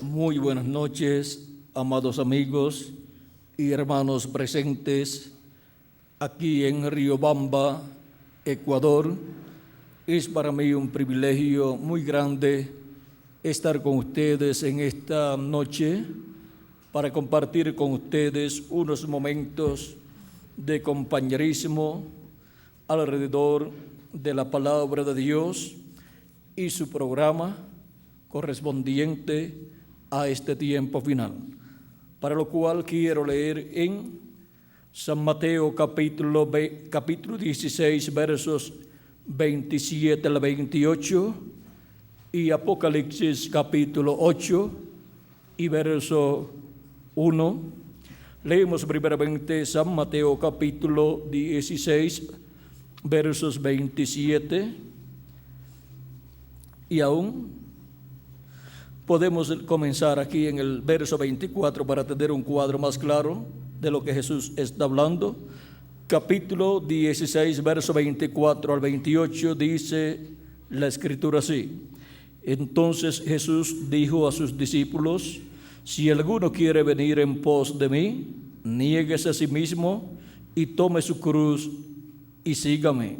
Muy buenas noches, amados amigos y hermanos presentes aquí en Riobamba, Ecuador. Es para mí un privilegio muy grande estar con ustedes en esta noche para compartir con ustedes unos momentos de compañerismo alrededor de la palabra de Dios y su programa correspondiente a este tiempo final, para lo cual quiero leer en San Mateo capítulo 16, versos 27 al 28, y Apocalipsis capítulo 8 y verso 1. Leemos primeramente San Mateo capítulo 16, versos 27, y aún podemos comenzar aquí en el verso 24 para tener un cuadro más claro de lo que Jesús está hablando. Capítulo 16, verso 24 al 28, dice la Escritura así: Entonces Jesús dijo a sus discípulos: Si alguno quiere venir en pos de mí, niéguese a sí mismo y tome su cruz y sígame.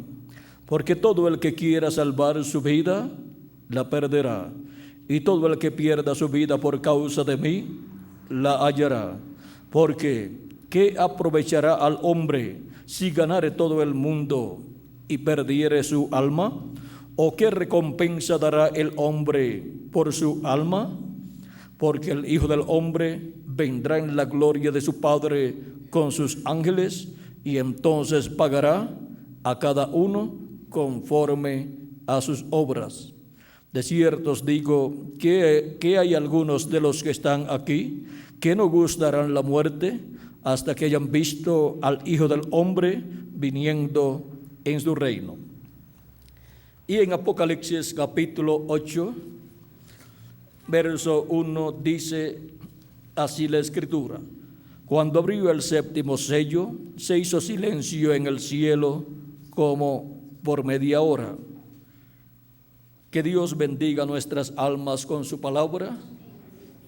Porque todo el que quiera salvar su vida, la perderá. Y todo el que pierda su vida por causa de mí, la hallará. Porque, ¿qué aprovechará al hombre si ganare todo el mundo y perdiere su alma? ¿O qué recompensa dará el hombre por su alma? Porque el Hijo del Hombre vendrá en la gloria de su Padre con sus ángeles, y entonces pagará a cada uno conforme a sus obras. De cierto os digo que hay algunos de los que están aquí que no gustarán la muerte hasta que hayan visto al Hijo del Hombre viniendo en su reino. Y en Apocalipsis capítulo 8, verso 1, dice así la Escritura: Cuando abrió el séptimo sello, se hizo silencio en el cielo como por media hora. Que Dios bendiga nuestras almas con su palabra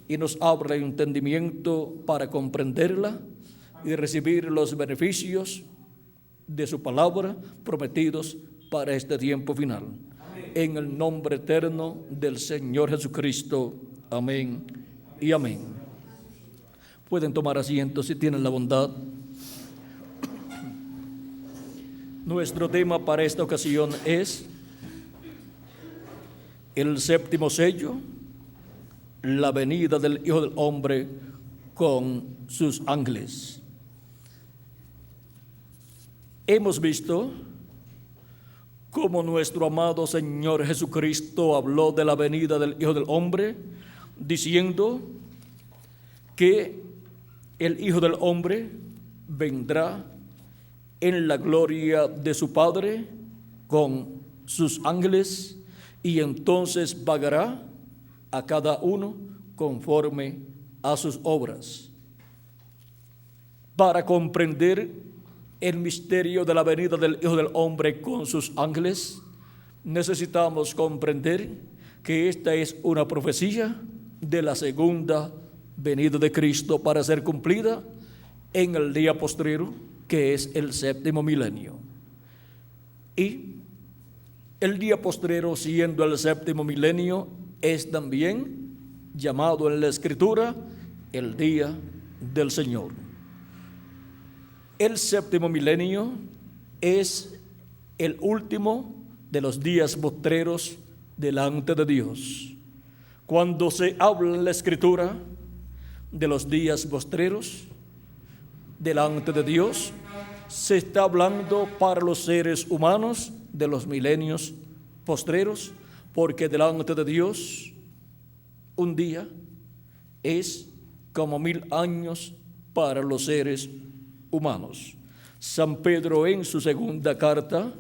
y nos abra el entendimiento para comprenderla y recibir los beneficios de su palabra prometidos para este tiempo final. Amén. En el nombre eterno del Señor Jesucristo. Amén y amén. Pueden tomar asiento si tienen la bondad. Nuestro tema para esta ocasión es el séptimo sello, la venida del Hijo del Hombre con sus ángeles. Hemos visto cómo nuestro amado Señor Jesucristo habló de la venida del Hijo del Hombre, diciendo que el Hijo del Hombre vendrá en la gloria de su Padre con sus ángeles, y entonces pagará a cada uno conforme a sus obras. Para comprender el misterio de la venida del Hijo del Hombre con sus ángeles, necesitamos comprender que esta es una profecía de la segunda venida de Cristo para ser cumplida en el día postrero, que es el séptimo milenio. Y el día postrero, siendo el séptimo milenio, es también llamado en la Escritura el día del Señor. El séptimo milenio es el último de los días postreros delante de Dios. Cuando se habla en la Escritura de los días postreros delante de Dios, se está hablando para los seres humanos de los milenios postreros, porque delante de Dios un día es como 1000 años para los seres humanos. San Pedro en su segunda carta,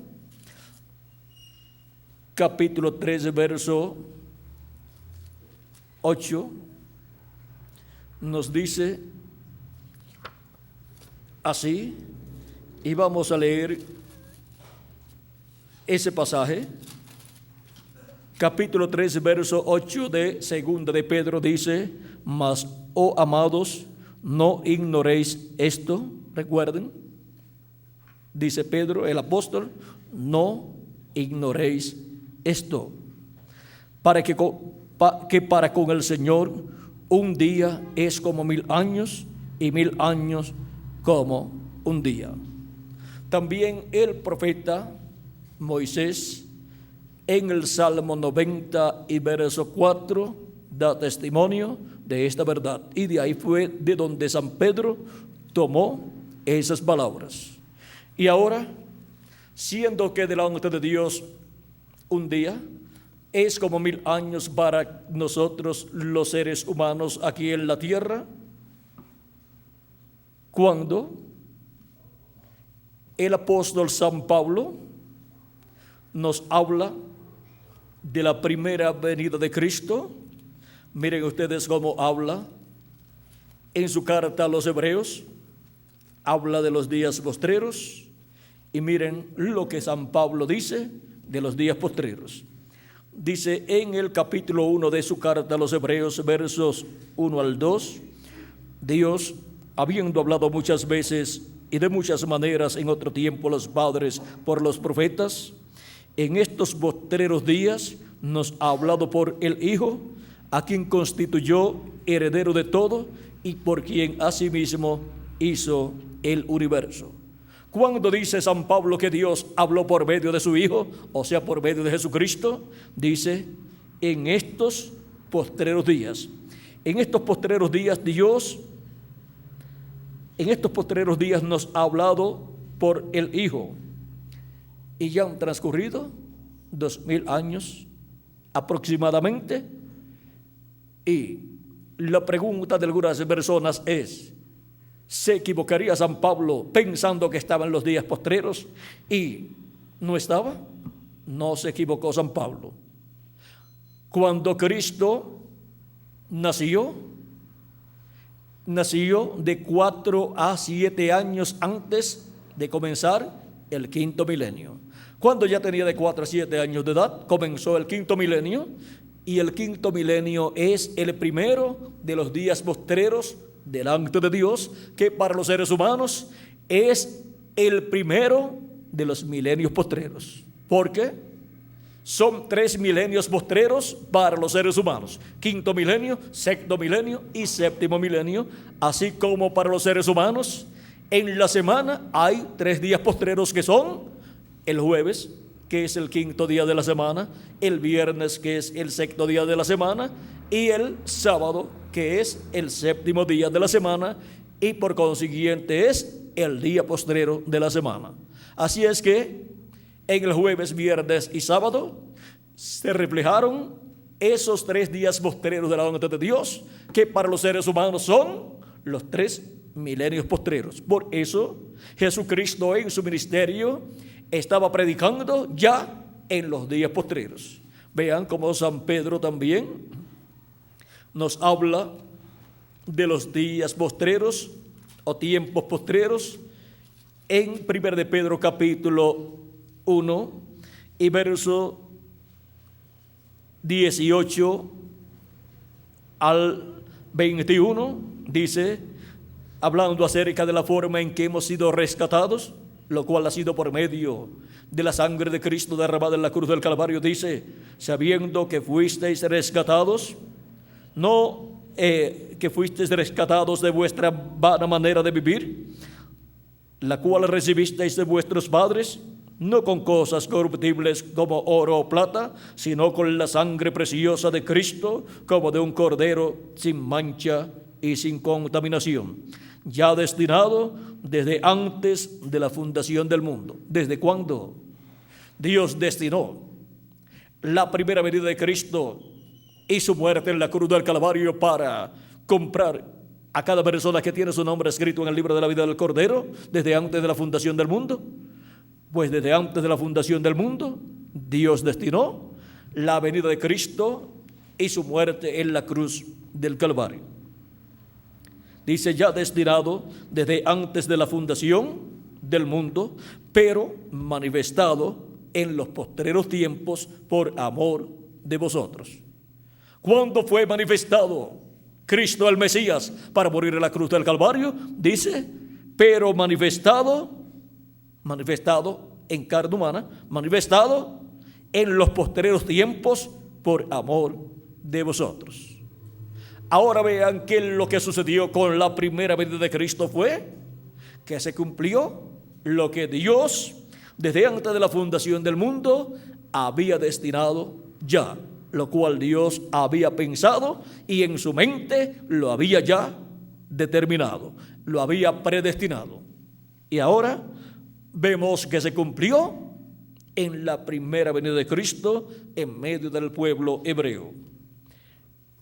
capítulo 13, verso 8, nos dice así, y vamos a leer ese pasaje. capítulo 3, verso 8 de segunda de Pedro dice: mas, oh amados, no ignoréis esto. Recuerden, dice Pedro, el apóstol, no ignoréis esto, que para con el Señor un día es como 1000 años y 1000 años como un día. También el profeta Moisés en el Salmo 90 y verso 4 da testimonio de esta verdad, y de ahí fue de donde San Pedro tomó esas palabras. Y ahora, siendo que delante de Dios un día es como 1000 años para nosotros los seres humanos aquí en la tierra, cuando el apóstol San Pablo nos habla de la primera venida de Cristo, miren ustedes cómo habla en su carta a los Hebreos, habla de los días postreros, y miren lo que San Pablo dice de los días postreros. Dice en el capítulo 1 de su carta a los Hebreos, versos 1 al 2, Dios, habiendo hablado muchas veces y de muchas maneras en otro tiempo los padres por los profetas, en estos postreros días nos ha hablado por el Hijo, a quien constituyó heredero de todo y por quien asimismo hizo el universo. Cuando dice San Pablo que Dios habló por medio de su Hijo, o sea, por medio de Jesucristo, dice en estos postreros días. En estos postreros días Dios, en estos postreros días nos ha hablado por el Hijo. Y ya han transcurrido 2000 años aproximadamente. Y la pregunta de algunas personas es: ¿se equivocaría San Pablo pensando que estaba en los días postreros y no estaba? No se equivocó San Pablo. Cuando Cristo nació de 4 a 7 años antes de comenzar el quinto milenio. Cuando ya tenía de 4 a 7 años de edad, comenzó el quinto milenio, y el quinto milenio es el primero de los días postreros delante de Dios, que para los seres humanos es el primero de los milenios postreros. ¿Por qué? Son 3 milenios postreros para los seres humanos: quinto milenio, sexto milenio y séptimo milenio. Así como para los seres humanos, en la semana hay 3 días postreros, que son el jueves, que es el quinto día de la semana, el viernes, que es el sexto día de la semana, y el sábado, que es el séptimo día de la semana, y por consiguiente es el día postrero de la semana. Así es que en el jueves, viernes y sábado se reflejaron esos 3 días postreros delante de Dios, que para los seres humanos son los 3 milenios postreros. Por eso Jesucristo en su ministerio estaba predicando ya en los días postreros. Vean cómo San Pedro también nos habla de los días postreros o tiempos postreros en 1 de Pedro capítulo 1 y verso 18 al 21, dice, hablando acerca de la forma en que hemos sido rescatados, lo cual ha sido por medio de la sangre de Cristo derramada en la cruz del Calvario, dice, sabiendo que fuisteis rescatados, no que fuisteis rescatados de vuestra vana manera de vivir, la cual recibisteis de vuestros padres, no con cosas corruptibles como oro o plata, sino con la sangre preciosa de Cristo, como de un cordero sin mancha y sin contaminación, ya destinado desde antes de la fundación del mundo. ¿Desde cuándo? Dios destinó la primera venida de Cristo y su muerte en la cruz del Calvario para comprar a cada persona que tiene su nombre escrito en el libro de la vida del Cordero desde antes de la fundación del mundo. Pues desde antes de la fundación del mundo, Dios destinó la venida de Cristo y su muerte en la cruz del Calvario. Dice, ya destinado desde antes de la fundación del mundo, pero manifestado en los postreros tiempos por amor de vosotros. ¿Cuándo fue manifestado Cristo el Mesías para morir en la cruz del Calvario? Dice, pero manifestado en carne humana, manifestado en los postreros tiempos por amor de vosotros. Ahora vean que lo que sucedió con la primera venida de Cristo fue que se cumplió lo que Dios, desde antes de la fundación del mundo, había destinado ya, lo cual Dios había pensado y en su mente lo había ya determinado, lo había predestinado. Y ahora vemos que se cumplió en la primera venida de Cristo en medio del pueblo hebreo.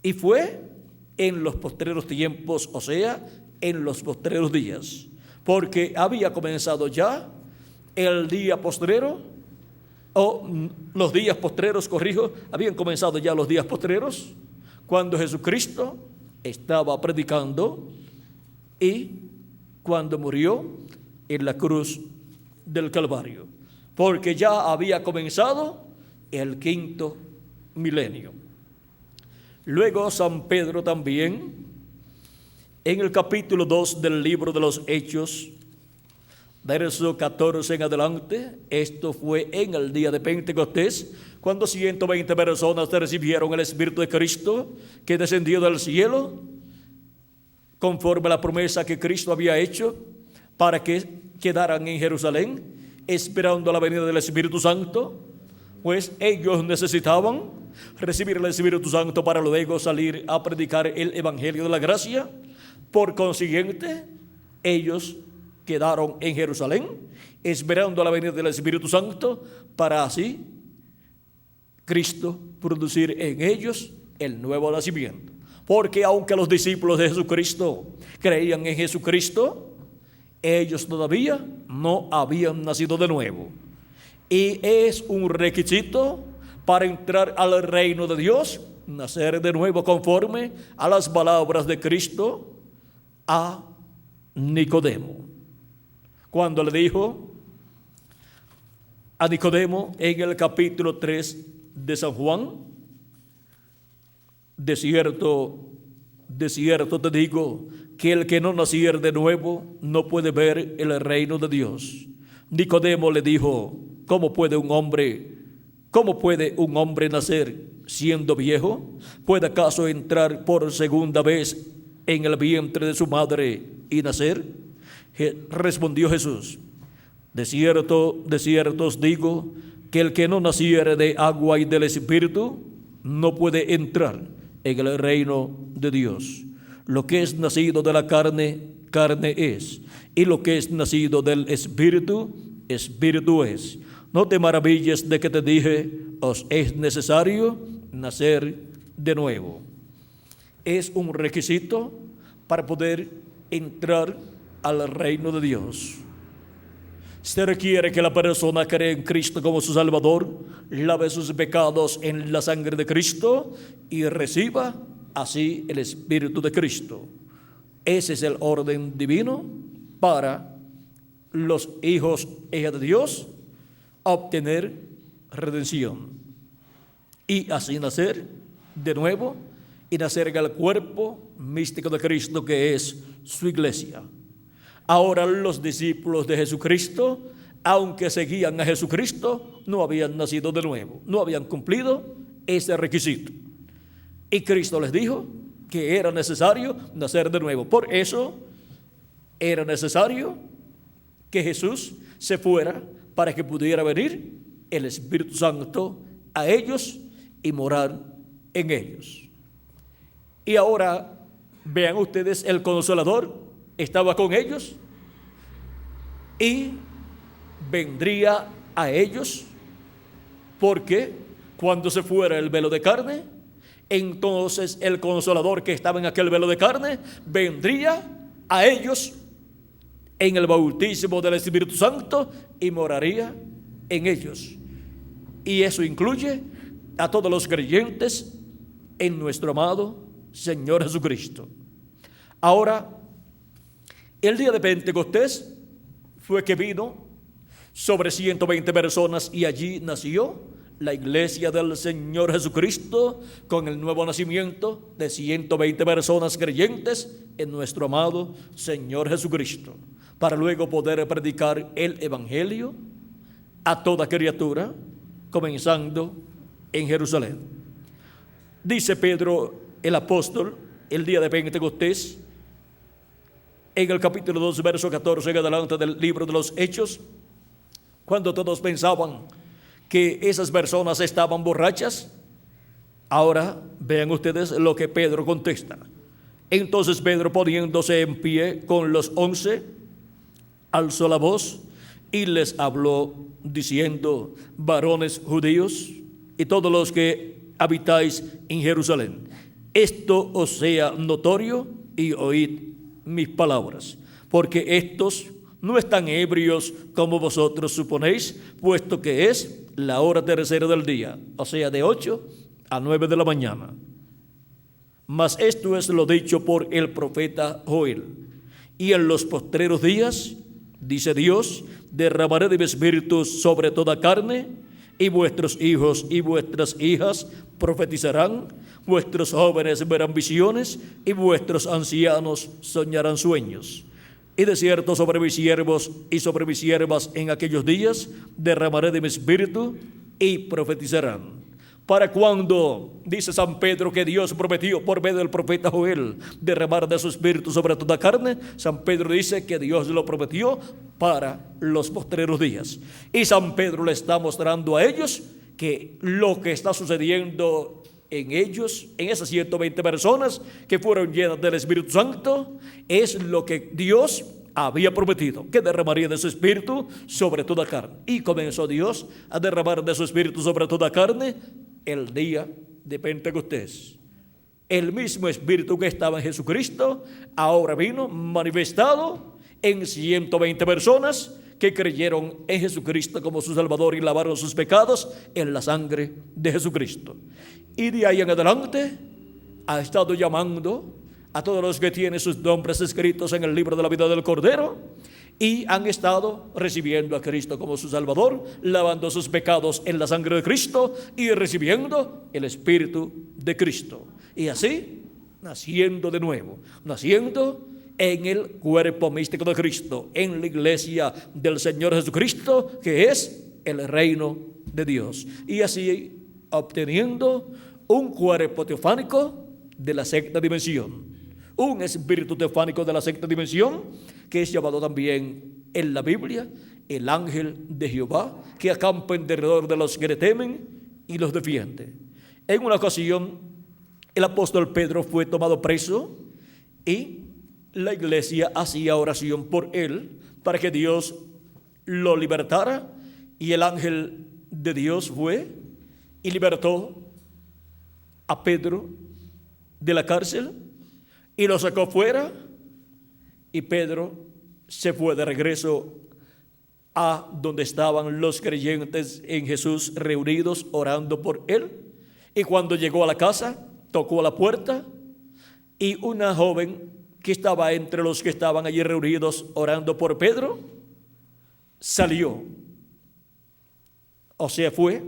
Y fue en los postreros tiempos, o sea, en los postreros días, porque había comenzado ya el día postrero, o los días postreros, habían comenzado ya los días postreros, cuando Jesucristo estaba predicando y cuando murió en la cruz del Calvario, porque ya había comenzado el quinto milenio. Luego San Pedro también, en el capítulo 2 del libro de los Hechos, verso 14 en adelante, esto fue en el día de Pentecostés, cuando 120 personas recibieron el Espíritu de Cristo que descendió del cielo, conforme a la promesa que Cristo había hecho para que quedaran en Jerusalén, esperando la venida del Espíritu Santo, pues ellos necesitaban recibir el Espíritu Santo para luego salir a predicar el Evangelio de la gracia. Por consiguiente, ellos quedaron en Jerusalén, esperando la venida del Espíritu Santo, para así Cristo producir en ellos el nuevo nacimiento. Porque aunque los discípulos de Jesucristo creían en Jesucristo, ellos todavía no habían nacido de nuevo. Y es un requisito para entrar al reino de Dios, nacer de nuevo conforme a las palabras de Cristo a Nicodemo, cuando le dijo a Nicodemo en el capítulo 3 de San Juan: de cierto te digo, que el que no naciere de nuevo no puede ver el reino de Dios. Nicodemo le dijo: ¿Cómo puede un hombre nacer siendo viejo? ¿Puede acaso entrar por segunda vez en el vientre de su madre y nacer? Respondió Jesús: de cierto os digo, que el que no naciere de agua y del Espíritu no puede entrar en el reino de Dios. Lo que es nacido de la carne, carne es, y lo que es nacido del Espíritu, Espíritu es. No te maravilles de que te dije, os es necesario nacer de nuevo. Es un requisito para poder entrar al reino de Dios. Se requiere que la persona cree en Cristo como su Salvador, lave sus pecados en la sangre de Cristo y reciba así el Espíritu de Cristo. Ese es el orden divino para los hijos e hijas de Dios obtener redención y así nacer de nuevo y nacer en el cuerpo místico de Cristo, que es su iglesia. Ahora los discípulos de Jesucristo, aunque seguían a Jesucristo, no habían nacido de nuevo, no habían cumplido ese requisito. Y Cristo les dijo que era necesario nacer de nuevo. Por eso era necesario que Jesús se fuera para que pudiera venir el Espíritu Santo a ellos y morar en ellos. Y ahora vean ustedes, el Consolador estaba con ellos y vendría a ellos, porque cuando se fuera el velo de carne, entonces el Consolador que estaba en aquel velo de carne vendría a ellos en el bautismo del Espíritu Santo y moraría en ellos. Y eso incluye a todos los creyentes en nuestro amado Señor Jesucristo. Ahora, el día de Pentecostés fue que vino sobre 120 personas y allí nació la iglesia del Señor Jesucristo con el nuevo nacimiento de 120 personas creyentes en nuestro amado Señor Jesucristo, para luego poder predicar el Evangelio a toda criatura, comenzando en Jerusalén. Dice Pedro el apóstol el día de Pentecostés, en el capítulo 2, verso 14 en adelante del libro de los Hechos, cuando todos pensaban que esas personas estaban borrachas. Ahora vean ustedes lo que Pedro contesta. Entonces Pedro, poniéndose en pie con los 11, alzó la voz y les habló diciendo: varones judíos y todos los que habitáis en Jerusalén, esto os sea notorio y oíd mis palabras, porque estos no están ebrios como vosotros suponéis, puesto que es la hora tercera del día, o sea, de 8 a 9 de la mañana. Mas esto es lo dicho por el profeta Joel. Y en los postreros días, dice Dios, derramaré de mi espíritu sobre toda carne, y vuestros hijos y vuestras hijas profetizarán, vuestros jóvenes verán visiones, y vuestros ancianos soñarán sueños. Y de cierto sobre mis siervos y sobre mis siervas en aquellos días derramaré de mi espíritu y profetizarán. Para cuando, dice San Pedro, que Dios prometió por medio del profeta Joel derramar de su espíritu sobre toda carne, San Pedro dice que Dios lo prometió para los postreros días. Y San Pedro le está mostrando a ellos que lo que está sucediendo en ellos, en esas 120 personas que fueron llenas del Espíritu Santo, es lo que Dios había prometido, que derramaría de su espíritu sobre toda carne. Y comenzó Dios a derramar de su espíritu sobre toda carne el día de Pentecostés. El mismo espíritu que estaba en Jesucristo ahora vino manifestado en 120 personas que creyeron en Jesucristo como su Salvador y lavaron sus pecados en la sangre de Jesucristo. Y de ahí en adelante ha estado llamando a todos los que tienen sus nombres escritos en el libro de la vida del Cordero y han estado recibiendo a Cristo como su Salvador, lavando sus pecados en la sangre de Cristo y recibiendo el Espíritu de Cristo. Y así, naciendo de nuevo, naciendo en el cuerpo místico de Cristo, en la iglesia del Señor Jesucristo, que es el reino de Dios. Y así obteniendo un cuerpo teofánico de la sexta dimensión, un espíritu teofánico de la sexta dimensión, que es llamado también en la Biblia el ángel de Jehová, que acampa en derredor de los que le temen y los defiende. En una ocasión, el apóstol Pedro fue tomado preso y la iglesia hacía oración por él para que Dios lo libertara, y el ángel de Dios fue y libertó a Pedro de la cárcel y lo sacó fuera, y Pedro se fue de regreso a donde estaban los creyentes en Jesús reunidos orando por él. Y cuando llegó a la casa, tocó a la puerta y una joven que estaba entre los que estaban allí reunidos orando por Pedro salió, o sea, fue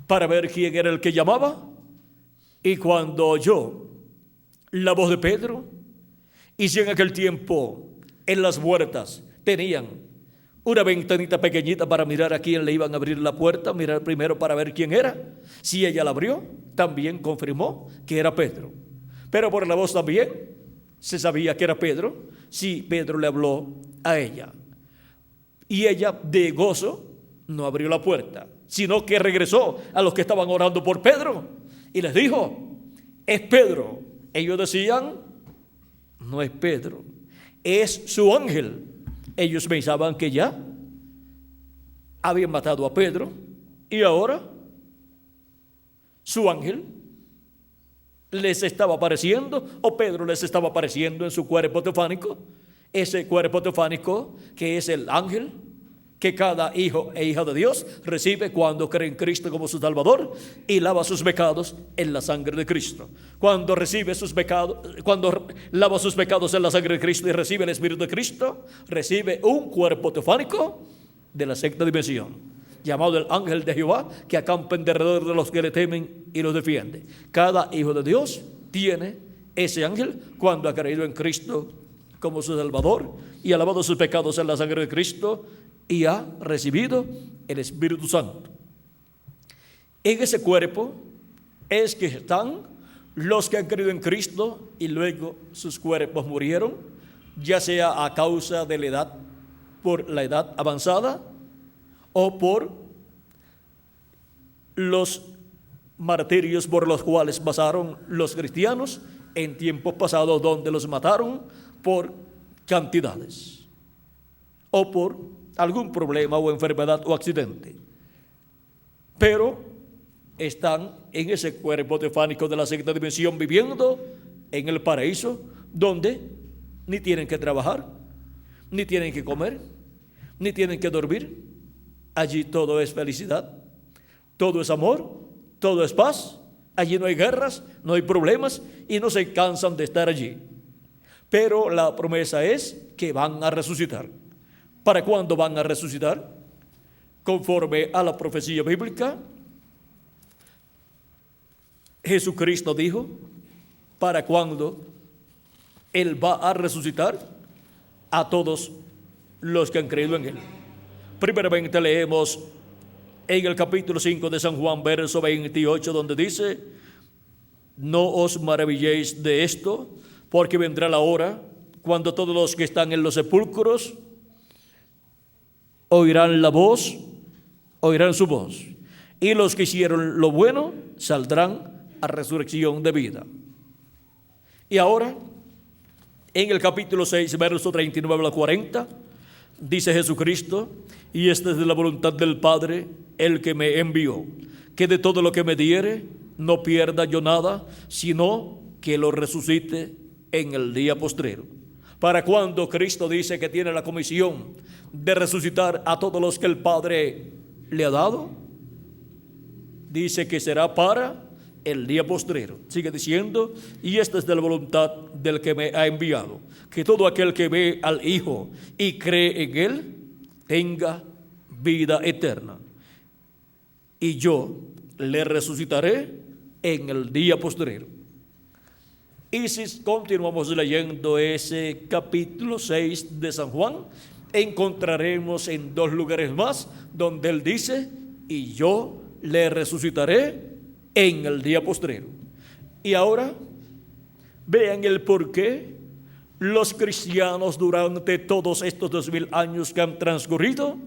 para ver quién era el que llamaba. Y cuando oyó la voz de Pedro, y si en aquel tiempo en las puertas tenían una ventanita pequeñita para mirar a quién le iban a abrir la puerta, mirar primero para ver quién era, si ella la abrió, también confirmó que era Pedro. Pero por la voz también se sabía que era Pedro, si Pedro le habló a ella. Y ella de gozo no abrió la puerta, sino que regresó a los que estaban orando por Pedro y les dijo: es Pedro. Ellos decían: no es Pedro, es su ángel. Ellos pensaban que ya habían matado a Pedro y ahora su ángel les estaba apareciendo, o Pedro les estaba apareciendo en su cuerpo teofánico, ese cuerpo teofánico que es el ángel que cada hijo e hija de Dios recibe cuando cree en Cristo como su Salvador y lava sus pecados en la sangre de Cristo. Cuando recibe sus pecados, cuando lava sus pecados en la sangre de Cristo y recibe el Espíritu de Cristo, recibe un cuerpo teofánico de la sexta dimensión. llamado el ángel de Jehová, que acampa en derredor de los que le temen y los defiende. Cada hijo de Dios tiene ese ángel cuando ha creído en Cristo como su Salvador y ha lavado sus pecados en la sangre de Cristo y ha recibido el Espíritu Santo. En ese cuerpo es que están los que han creído en Cristo y luego sus cuerpos murieron, ya sea a causa de la edad, por la edad avanzada, o por los martirios por los cuales pasaron los cristianos en tiempos pasados, donde los mataron por cantidades, o por algún problema o enfermedad o accidente. Pero están en ese cuerpo teofánico de la sexta dimensión, viviendo en el paraíso, donde ni tienen que trabajar, ni tienen que comer, ni tienen que dormir. Allí todo es felicidad, todo es amor, todo es paz. Allí no hay guerras, no hay problemas y no se cansan de estar allí. Pero la promesa es que van a resucitar. ¿Para cuándo van a resucitar? Conforme a la profecía bíblica, Jesucristo dijo para cuándo Él va a resucitar a todos los que han creído en Él. Primeramente leemos en el capítulo 5 de San Juan, verso 28, donde dice: no os maravilléis de esto, porque vendrá la hora cuando todos los que están en los sepulcros oirán su voz, y los que hicieron lo bueno saldrán a resurrección de vida. Y ahora, en el capítulo 6, verso 39 al 40, dice Jesucristo: y esta es la voluntad del Padre, el que me envió, que de todo lo que me diere no pierda yo nada, sino que lo resucite en el día postrero. Para cuando Cristo dice que tiene la comisión de resucitar a todos los que el Padre le ha dado, dice que será para el día postrero. Sigue diciendo: y esta es de la voluntad del que me ha enviado, que todo aquel que ve al Hijo y cree en Él tenga vida eterna, y yo le resucitaré en el día postrero. Y si continuamos leyendo ese capítulo 6 de San Juan, encontraremos en dos lugares más donde Él dice: y yo le resucitaré en el día postrero. Y ahora vean el por qué los cristianos durante todos estos 2000 años que han transcurrido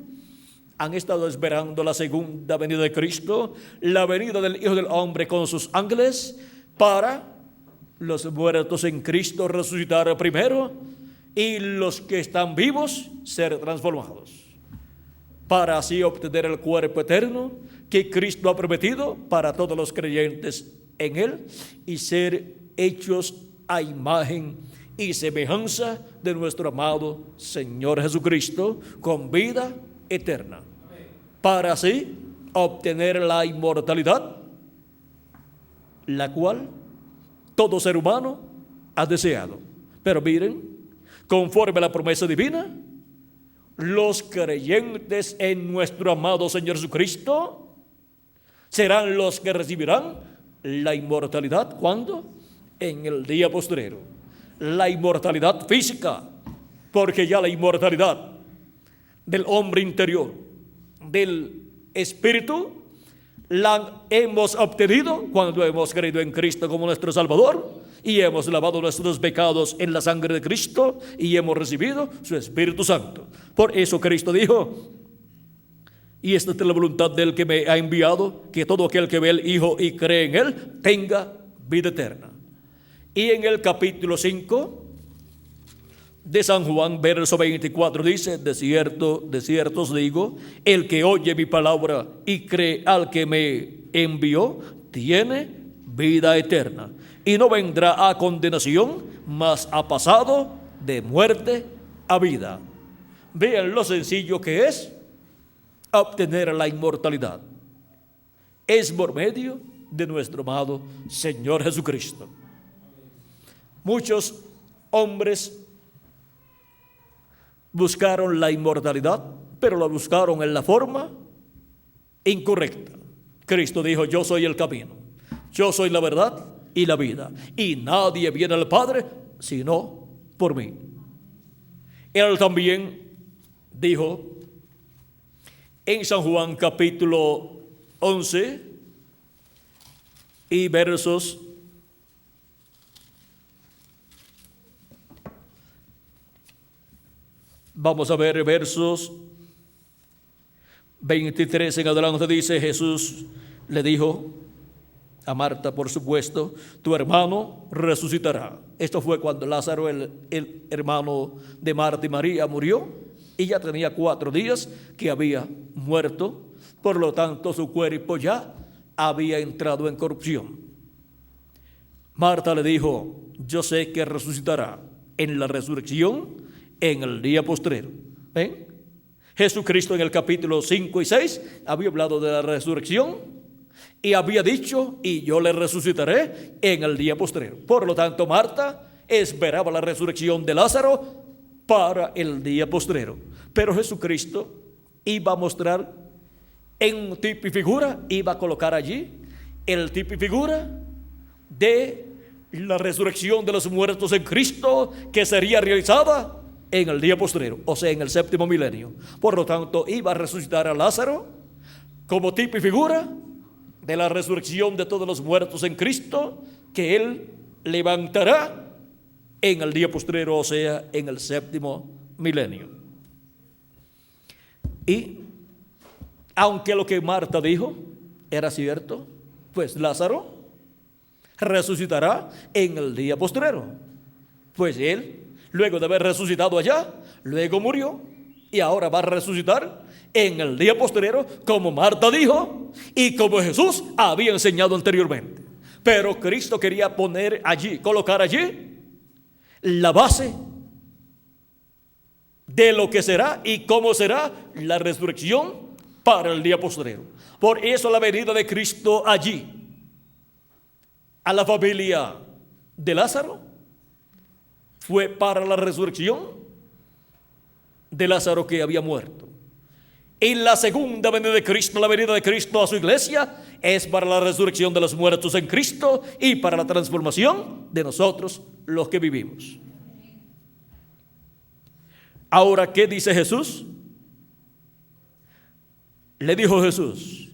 han estado esperando la segunda venida de Cristo, la venida del Hijo del Hombre con sus ángeles, para los muertos en Cristo resucitar primero y los que están vivos ser transformados, para así obtener el cuerpo eterno que Cristo ha prometido para todos los creyentes en Él y ser hechos a imagen y semejanza de nuestro amado Señor Jesucristo con vida eterna, para así obtener la inmortalidad, la cual todo ser humano ha deseado. Pero miren, conforme a la promesa divina, los creyentes en nuestro amado Señor Jesucristo serán los que recibirán la inmortalidad. ¿Cuándo? En el día postrero. La inmortalidad física, porque ya la inmortalidad del hombre interior, del espíritu, la hemos obtenido cuando hemos creído en Cristo como nuestro Salvador y hemos lavado nuestros pecados en la sangre de Cristo y hemos recibido su Espíritu Santo. Por eso Cristo dijo: y esta es la voluntad del que me ha enviado, que todo aquel que ve al Hijo y cree en Él tenga vida eterna. Y en el capítulo 5 de San Juan, verso 24, dice: de cierto os digo, el que oye mi palabra y cree al que me envió, tiene vida eterna, y no vendrá a condenación, mas ha pasado de muerte a vida. Vean lo sencillo que es obtener la inmortalidad. Es por medio de nuestro amado Señor Jesucristo. Muchos hombres buscaron la inmortalidad, pero la buscaron en la forma incorrecta. Cristo dijo: yo soy el camino, yo soy la verdad y la vida, y nadie viene al Padre sino por mí. Él también dijo en San Juan capítulo 11 y versos vamos a ver versos 23 en adelante. Dice: Jesús le dijo a Marta, por supuesto, tu hermano resucitará. Esto fue cuando Lázaro, el hermano de Marta y María, murió, y ya tenía 4 días que había muerto. Por lo tanto, su cuerpo ya había entrado en corrupción. Marta le dijo: yo sé que resucitará en la resurrección en el día postrero. ¿Ven? Jesucristo en el capítulo 5 y 6 había hablado de la resurrección y había dicho: y yo le resucitaré en el día postrero. Por lo tanto, Marta esperaba la resurrección de Lázaro para el día postrero. Pero Jesucristo iba a mostrar en tipo y figura, iba a colocar allí el tipo y figura de la resurrección de los muertos en Cristo, que sería realizada en el día postrero, o sea, en el 7º milenio. Por lo tanto, iba a resucitar a Lázaro como tipo y figura de la resurrección de todos los muertos en Cristo, que Él levantará en el día postrero, o sea, en el 7º milenio. Y aunque lo que Marta dijo era cierto, pues Lázaro resucitará en el día postrero. Pues Él, luego de haber resucitado allá, luego murió y ahora va a resucitar en el día postrero, como Marta dijo y como Jesús había enseñado anteriormente. Pero Cristo quería poner allí, colocar allí la base de lo que será y cómo será la resurrección para el día postrero. Por eso la venida de Cristo allí a la familia de Lázaro fue para la resurrección de Lázaro, que había muerto. Y la segunda venida de Cristo, la venida de Cristo a su iglesia, es para la resurrección de los muertos en Cristo y para la transformación de nosotros los que vivimos. Ahora, ¿qué dice Jesús? Le dijo Jesús: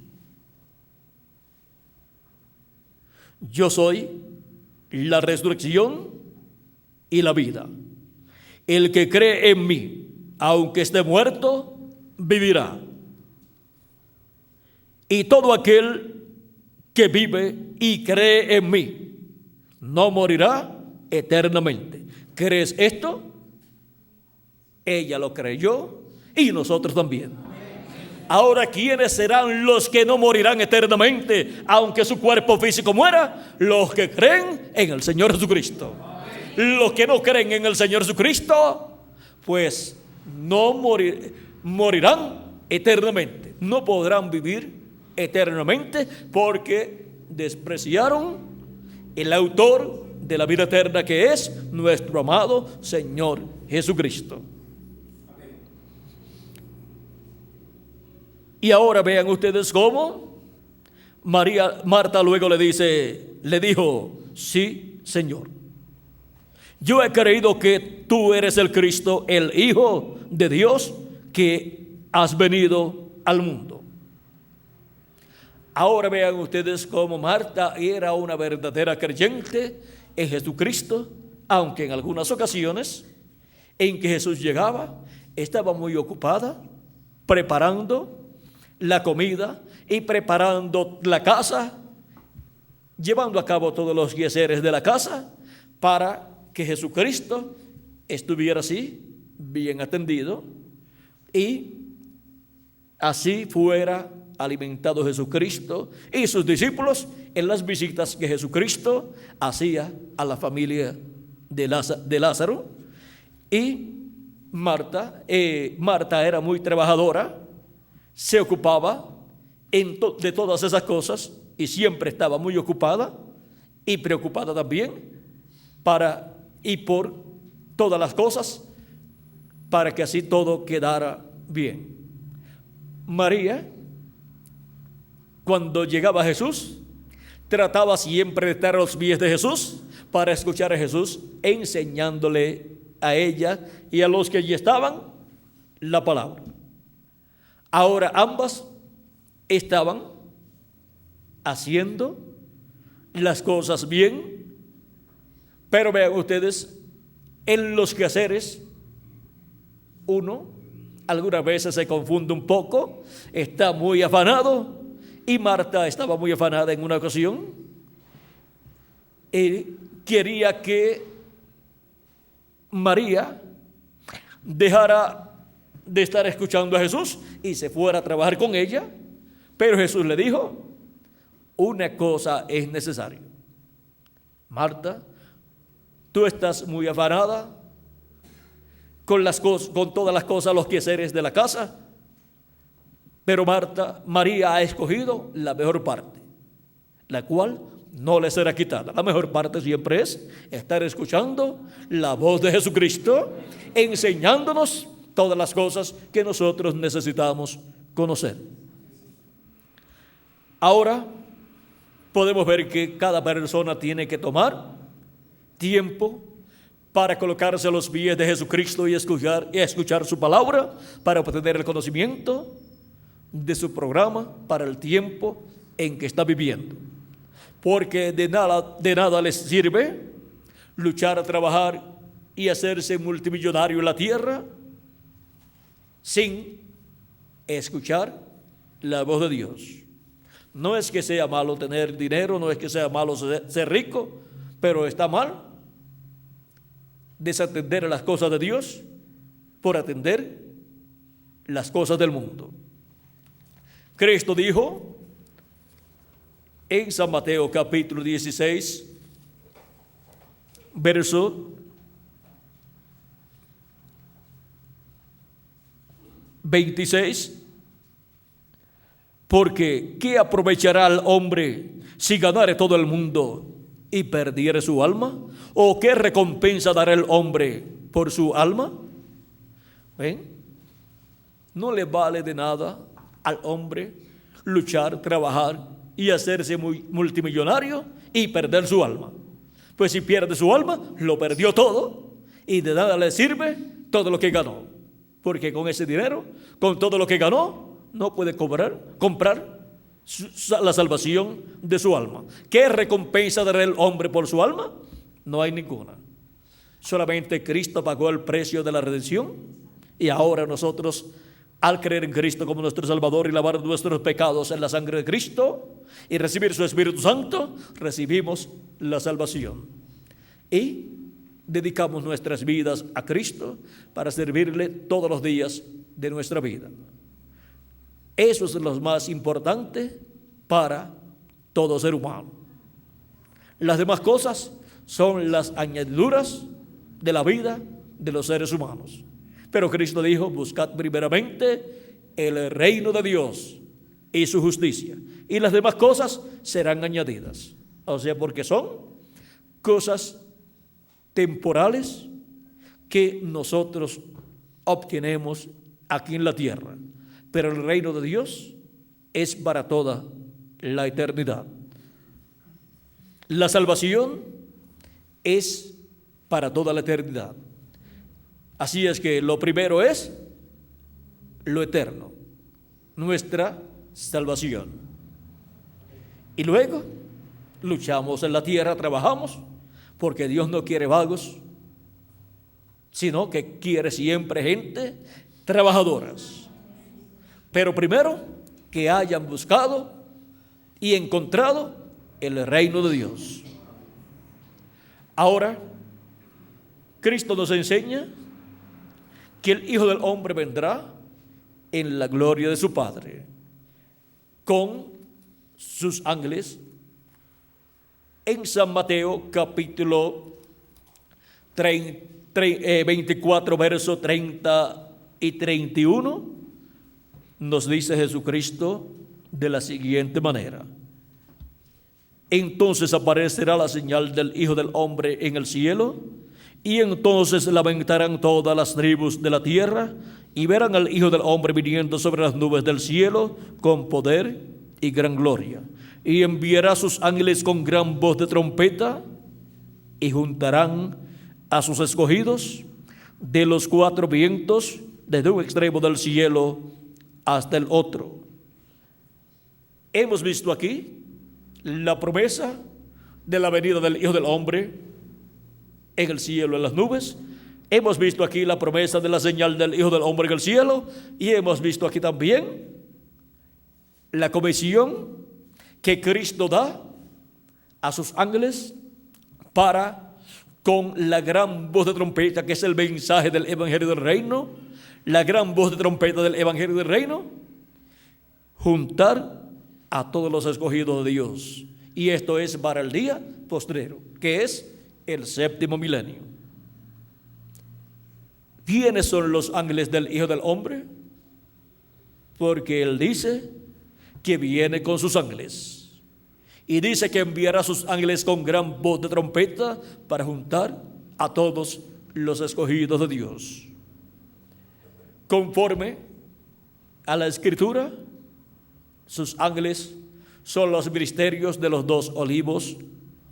yo soy la resurrección y la vida. El que cree en mí, aunque esté muerto, vivirá. Y todo aquel que vive y cree en mí no morirá eternamente. ¿Crees esto? Ella lo creyó y nosotros también. Ahora, ¿quiénes serán los que no morirán eternamente, aunque su cuerpo físico muera? Los que creen en el Señor Jesucristo. Los que no creen en el Señor Jesucristo, pues no morirán eternamente. No podrán vivir eternamente porque despreciaron el autor de la vida eterna, que es nuestro amado Señor Jesucristo. Y ahora vean ustedes cómo Marta luego le dijo: sí, Señor, yo he creído que tú eres el Cristo, el Hijo de Dios, que has venido al mundo. Ahora vean ustedes cómo Marta era una verdadera creyente en Jesucristo, aunque en algunas ocasiones en que Jesús llegaba, estaba muy ocupada preparando la comida y preparando la casa, llevando a cabo todos los quehaceres de la casa, para que Jesucristo estuviera así bien atendido y así fuera alimentado Jesucristo y sus discípulos en las visitas que Jesucristo hacía a la familia de Lázaro. Y Marta era muy trabajadora, se ocupaba de todas esas cosas y siempre estaba muy ocupada y preocupada también por todas las cosas, para que así todo quedara bien. María cuando llegaba Jesús, trataba siempre de estar a los pies de Jesús para escuchar a Jesús enseñándole a ella y a los que allí estaban la palabra. Ahora ambas estaban haciendo las cosas bien, pero vean ustedes, en los quehaceres uno algunas veces se confunde un poco, está muy afanado, y Marta estaba muy afanada en una ocasión y quería que María dejara de estar escuchando a Jesús y se fuera a trabajar con ella, pero Jesús le dijo: una cosa es necesaria. Marta, tú estás muy afanada con todas las cosas, los quehaceres de la casa, pero María ha escogido la mejor parte, la cual no le será quitada. La mejor parte siempre es estar escuchando la voz de Jesucristo, enseñándonos todas las cosas que nosotros necesitamos conocer. Ahora podemos ver que cada persona tiene que tomar tiempo para colocarse a los pies de Jesucristo y escuchar su palabra, para obtener el conocimiento de su programa para el tiempo en que está viviendo. Porque de nada les sirve luchar, trabajar y hacerse multimillonario en la tierra sin escuchar la voz de Dios. No es que sea malo tener dinero, no es que sea malo ser rico, pero está mal desatender a las cosas de Dios por atender las cosas del mundo. Cristo dijo en San Mateo capítulo 16, verso 26, porque ¿qué aprovechará al hombre si ganare todo el mundo y perdiere su alma? ¿O qué recompensa dará el hombre por su alma? ¿Ven? No le vale de nada al hombre luchar, trabajar y hacerse multimillonario y perder su alma. Pues si pierde su alma, lo perdió todo, y de nada le sirve todo lo que ganó, porque con ese dinero, con todo lo que ganó, no puede comprar la salvación de su alma. ¿Qué recompensa dará el hombre por su alma? No hay ninguna. Solamente Cristo pagó el precio de la redención, y ahora nosotros, al creer en Cristo como nuestro Salvador y lavar nuestros pecados en la sangre de Cristo y recibir su Espíritu Santo, recibimos la salvación y dedicamos nuestras vidas a Cristo para servirle todos los días de nuestra vida. Eso es lo más importante para todo ser humano. Las demás cosas son las añadiduras de la vida de los seres humanos. Pero Cristo dijo: buscad primeramente el reino de Dios y su justicia, y las demás cosas serán añadidas. O sea, porque son cosas temporales que nosotros obtenemos aquí en la tierra, pero el reino de Dios es para toda la eternidad. La salvación es para toda la eternidad. Así es que lo primero es lo eterno, nuestra salvación. Y luego luchamos en la tierra, trabajamos, porque Dios no quiere vagos, sino que quiere siempre gente trabajadoras. Pero primero que hayan buscado y encontrado el reino de Dios. Ahora, Cristo nos enseña que el Hijo del Hombre vendrá en la gloria de su Padre con sus ángeles. En San Mateo capítulo 24, versos 30 y 31, nos dice Jesucristo de la siguiente manera: entonces aparecerá la señal del Hijo del Hombre en el cielo, y entonces lamentarán todas las tribus de la tierra, y verán al Hijo del Hombre viniendo sobre las nubes del cielo con poder y gran gloria, y enviará a sus ángeles con gran voz de trompeta, y juntarán a sus escogidos de los cuatro vientos, desde un extremo del cielo hasta el otro. Hemos visto aquí la promesa de la venida del Hijo del Hombre en el cielo, en las nubes. Hemos visto aquí la promesa de la señal del Hijo del Hombre en el cielo, y hemos visto aquí también la comisión que Cristo da a sus ángeles para, con la gran voz de trompeta, que es el mensaje del Evangelio del Reino, la gran voz de trompeta del Evangelio del Reino, juntar a todos los escogidos de Dios. Y esto es para el día postrero, que es el séptimo milenio. ¿Quiénes son los ángeles del Hijo del Hombre? Porque Él dice que viene con sus ángeles, y dice que enviará a sus ángeles con gran voz de trompeta para juntar a todos los escogidos de Dios. Conforme a la Escritura, sus ángeles son los ministerios de los dos olivos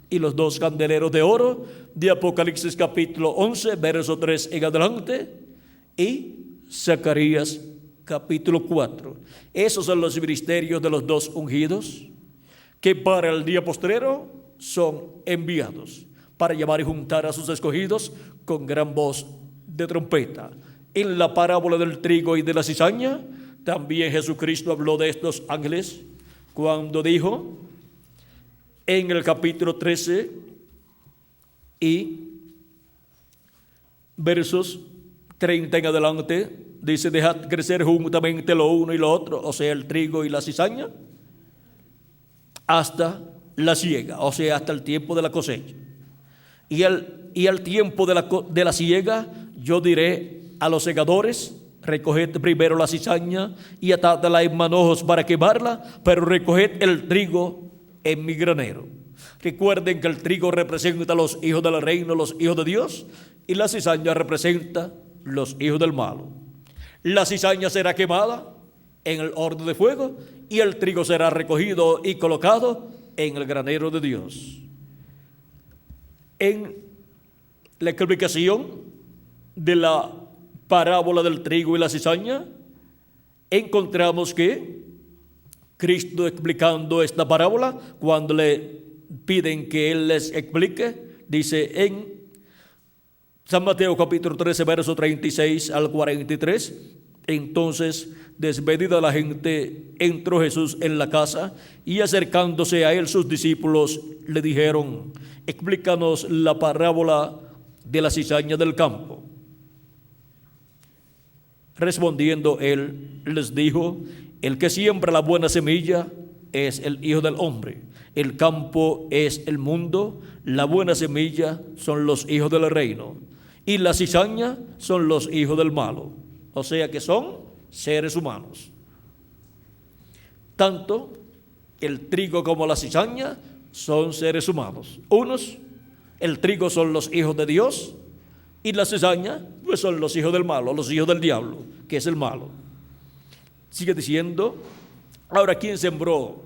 y los dos candeleros de oro de Apocalipsis capítulo 11, verso 3 en adelante, y Zacarías capítulo 4. Esos son los ministerios de los dos ungidos que para el día postrero son enviados para llamar y juntar a sus escogidos con gran voz de trompeta. En la parábola del trigo y de la cizaña, también Jesucristo habló de estos ángeles cuando dijo en el capítulo 13 y versos 30 en adelante, dice: dejad crecer juntamente lo uno y lo otro, o sea, el trigo y la cizaña, hasta la siega, o sea, hasta el tiempo de la cosecha. Y al tiempo de la siega, yo diré a los segadores: recoged primero la cizaña y atadla en manojos para quemarla, pero recoged el trigo en mi granero. Recuerden que el trigo representa a los hijos del reino, los hijos de Dios, y la cizaña representa los hijos del malo. La cizaña será quemada en el horno de fuego, y el trigo será recogido y colocado en el granero de Dios. En la explicación de la parábola del trigo y la cizaña, encontramos que Cristo, explicando esta parábola, cuando le piden que Él les explique, dice en San Mateo capítulo 13, verso 36 al 43, entonces, despedida la gente, entró Jesús en la casa, y acercándose a Él sus discípulos le dijeron: explícanos la parábola de la cizaña del campo. Respondiendo Él les dijo: el que siembra la buena semilla es el Hijo del Hombre. El campo es el mundo, la buena semilla son los hijos del reino, y la cizaña son los hijos del malo. O sea que son seres humanos. Tanto el trigo como la cizaña son seres humanos. Unos, el trigo son los hijos de Dios, y la cizaña pues son los hijos del malo, los hijos del diablo, que es el malo. Sigue diciendo: ahora, ¿quién sembró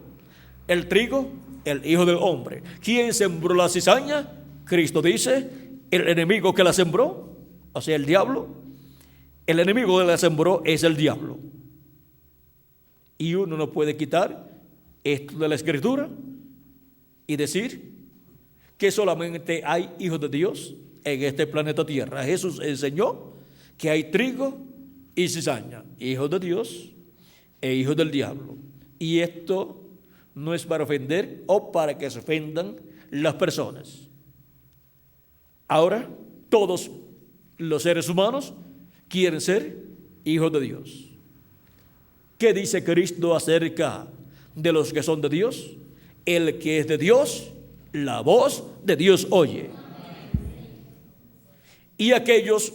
el trigo? El Hijo del Hombre. ¿Quién sembró la cizaña? Cristo dice: el enemigo que la sembró, o sea, el diablo. El enemigo que la sembró es el diablo. Y uno no puede quitar esto de la Escritura y decir que solamente hay hijos de Dios en este planeta Tierra. Jesús enseñó que hay trigo y cizaña, hijos de Dios e hijos del diablo. Y esto no es para ofender o para que se ofendan las personas. Ahora, todos los seres humanos quieren ser hijos de Dios. ¿Qué dice Cristo acerca de los que son de Dios? El que es de Dios, la voz de Dios oye. Y aquellos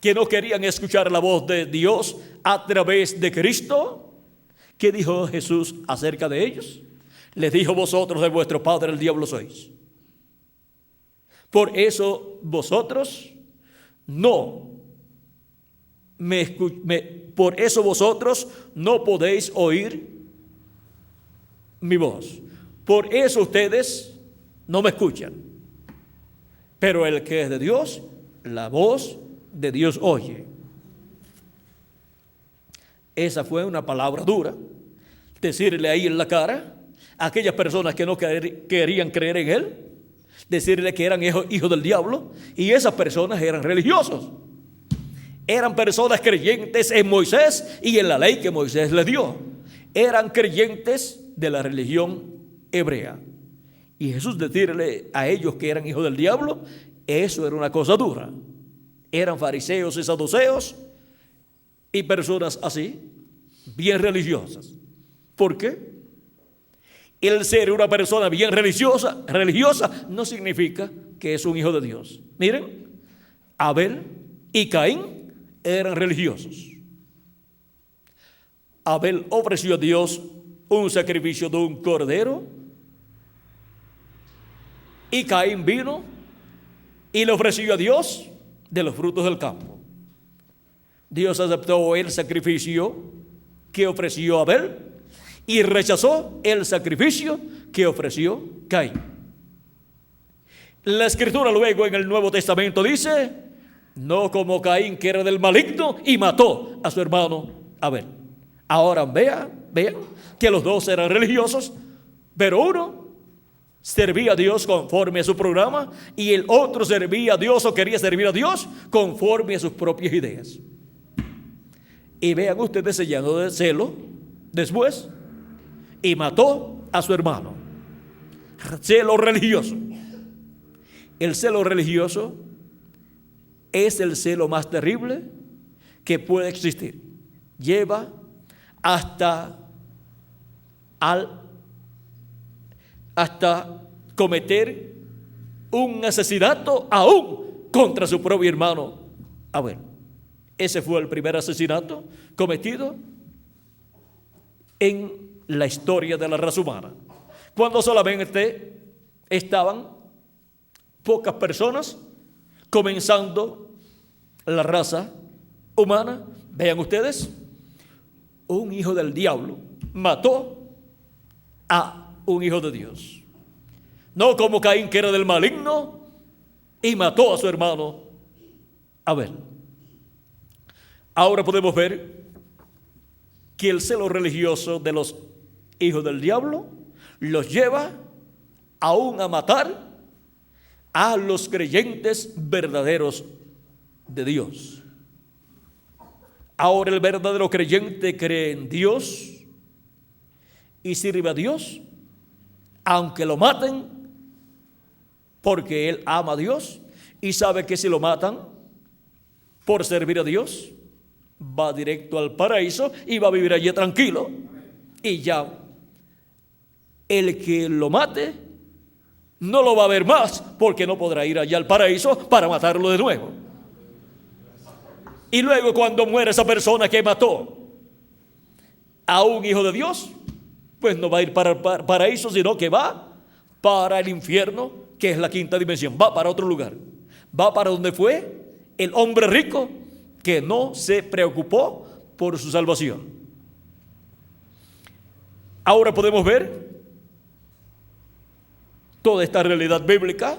que no querían escuchar la voz de Dios a través de Cristo, ¿qué dijo Jesús acerca de ellos? Les dijo: vosotros de vuestro padre el diablo sois. Por eso vosotros por eso vosotros no podéis oír mi voz. Por eso ustedes no me escuchan. Pero el que es de Dios, la voz de Dios oye. Esa fue una palabra dura. Decirle ahí en la cara a aquellas personas que no querían creer en él, decirle que eran hijos del diablo, y esas personas eran religiosos. Eran personas creyentes en Moisés y en la ley que Moisés les dio. Eran creyentes de la religión hebrea. Y Jesús decirle a ellos que eran hijos del diablo, eso era una cosa dura. Eran fariseos y saduceos y personas así, bien religiosas. ¿Por qué? El ser una persona bien religiosa no significa que es un hijo de Dios. Miren, Abel y Caín eran religiosos. Abel ofreció a Dios un sacrificio de un cordero, y Caín vino y le ofreció a Dios de los frutos del campo. Dios aceptó el sacrificio que ofreció Abel y rechazó el sacrificio que ofreció Caín. La Escritura luego en el Nuevo Testamento dice: no como Caín, que era del maligno y mató a su hermano Abel. Ahora vean que los dos eran religiosos, pero uno servía a Dios conforme a su programa y el otro servía a Dios o quería servir a Dios conforme a sus propias ideas. Y vean ustedes, se llenó de celo después y mató a su hermano. Celo religioso. El celo religioso es el celo más terrible que puede existir. Lleva hasta cometer un asesinato aún contra su propio hermano Abel. Ese fue el primer asesinato cometido en la historia de la raza humana, cuando solamente estaban pocas personas comenzando la raza humana. Vean ustedes, un hijo del diablo mató a un hijo de Dios. No como Caín, que era del maligno y mató a su hermano Abel. Ahora podemos ver que el celo religioso de los hijos del diablo los lleva aún a matar a los creyentes verdaderos de Dios. Ahora el verdadero creyente cree en Dios y sirve a Dios, aunque lo maten, porque él ama a Dios y sabe que si lo matan por servir a Dios, va directo al paraíso y va a vivir allí tranquilo. Y ya el que lo mate no lo va a ver más, porque no podrá ir allá al paraíso para matarlo de nuevo. Y luego, cuando muere esa persona que mató a un hijo de Dios, pues no va a ir para el paraíso, sino que va para el infierno, que es la quinta dimensión. Va para otro lugar. Va para donde fue el hombre rico que no se preocupó por su salvación. Ahora podemos ver toda esta realidad bíblica,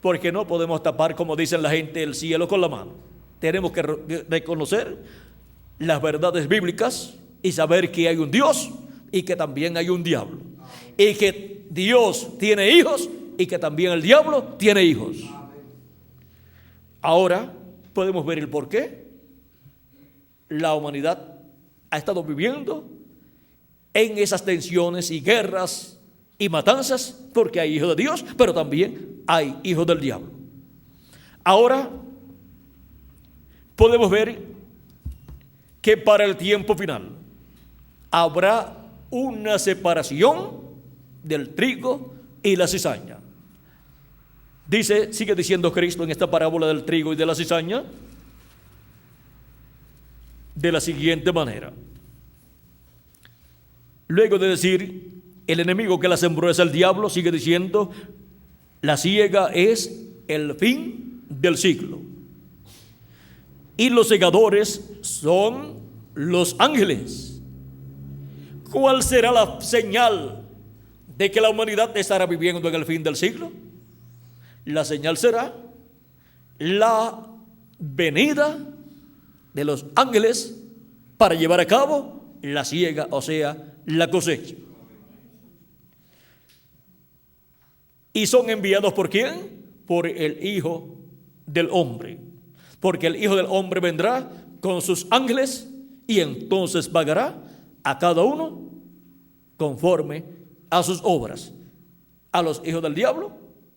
porque no podemos tapar, como dicen la gente, el cielo con la mano. Tenemos que reconocer las verdades bíblicas y saber que hay un Dios y que también hay un diablo, y que Dios tiene hijos y que también el diablo tiene hijos. Ahora podemos ver el por qué la humanidad ha estado viviendo en esas tensiones y guerras y matanzas, porque hay hijos de Dios, pero también hay hijos del diablo. Ahora podemos ver que para el tiempo final habrá una separación del trigo y la cizaña. Sigue diciendo Cristo en esta parábola del trigo y de la cizaña de la siguiente manera. Luego de decir el enemigo que la sembró es el diablo, sigue diciendo: la siega es el fin del siglo y los segadores son los ángeles. ¿Cuál será la señal de que la humanidad estará viviendo en el fin del siglo, la señal será la venida de los ángeles para llevar a cabo la siega, o sea, la cosecha. ¿Y son enviados por quién? Por el Hijo del Hombre. Porque el Hijo del Hombre vendrá con sus ángeles y entonces pagará a cada uno conforme a sus obras. A los hijos del diablo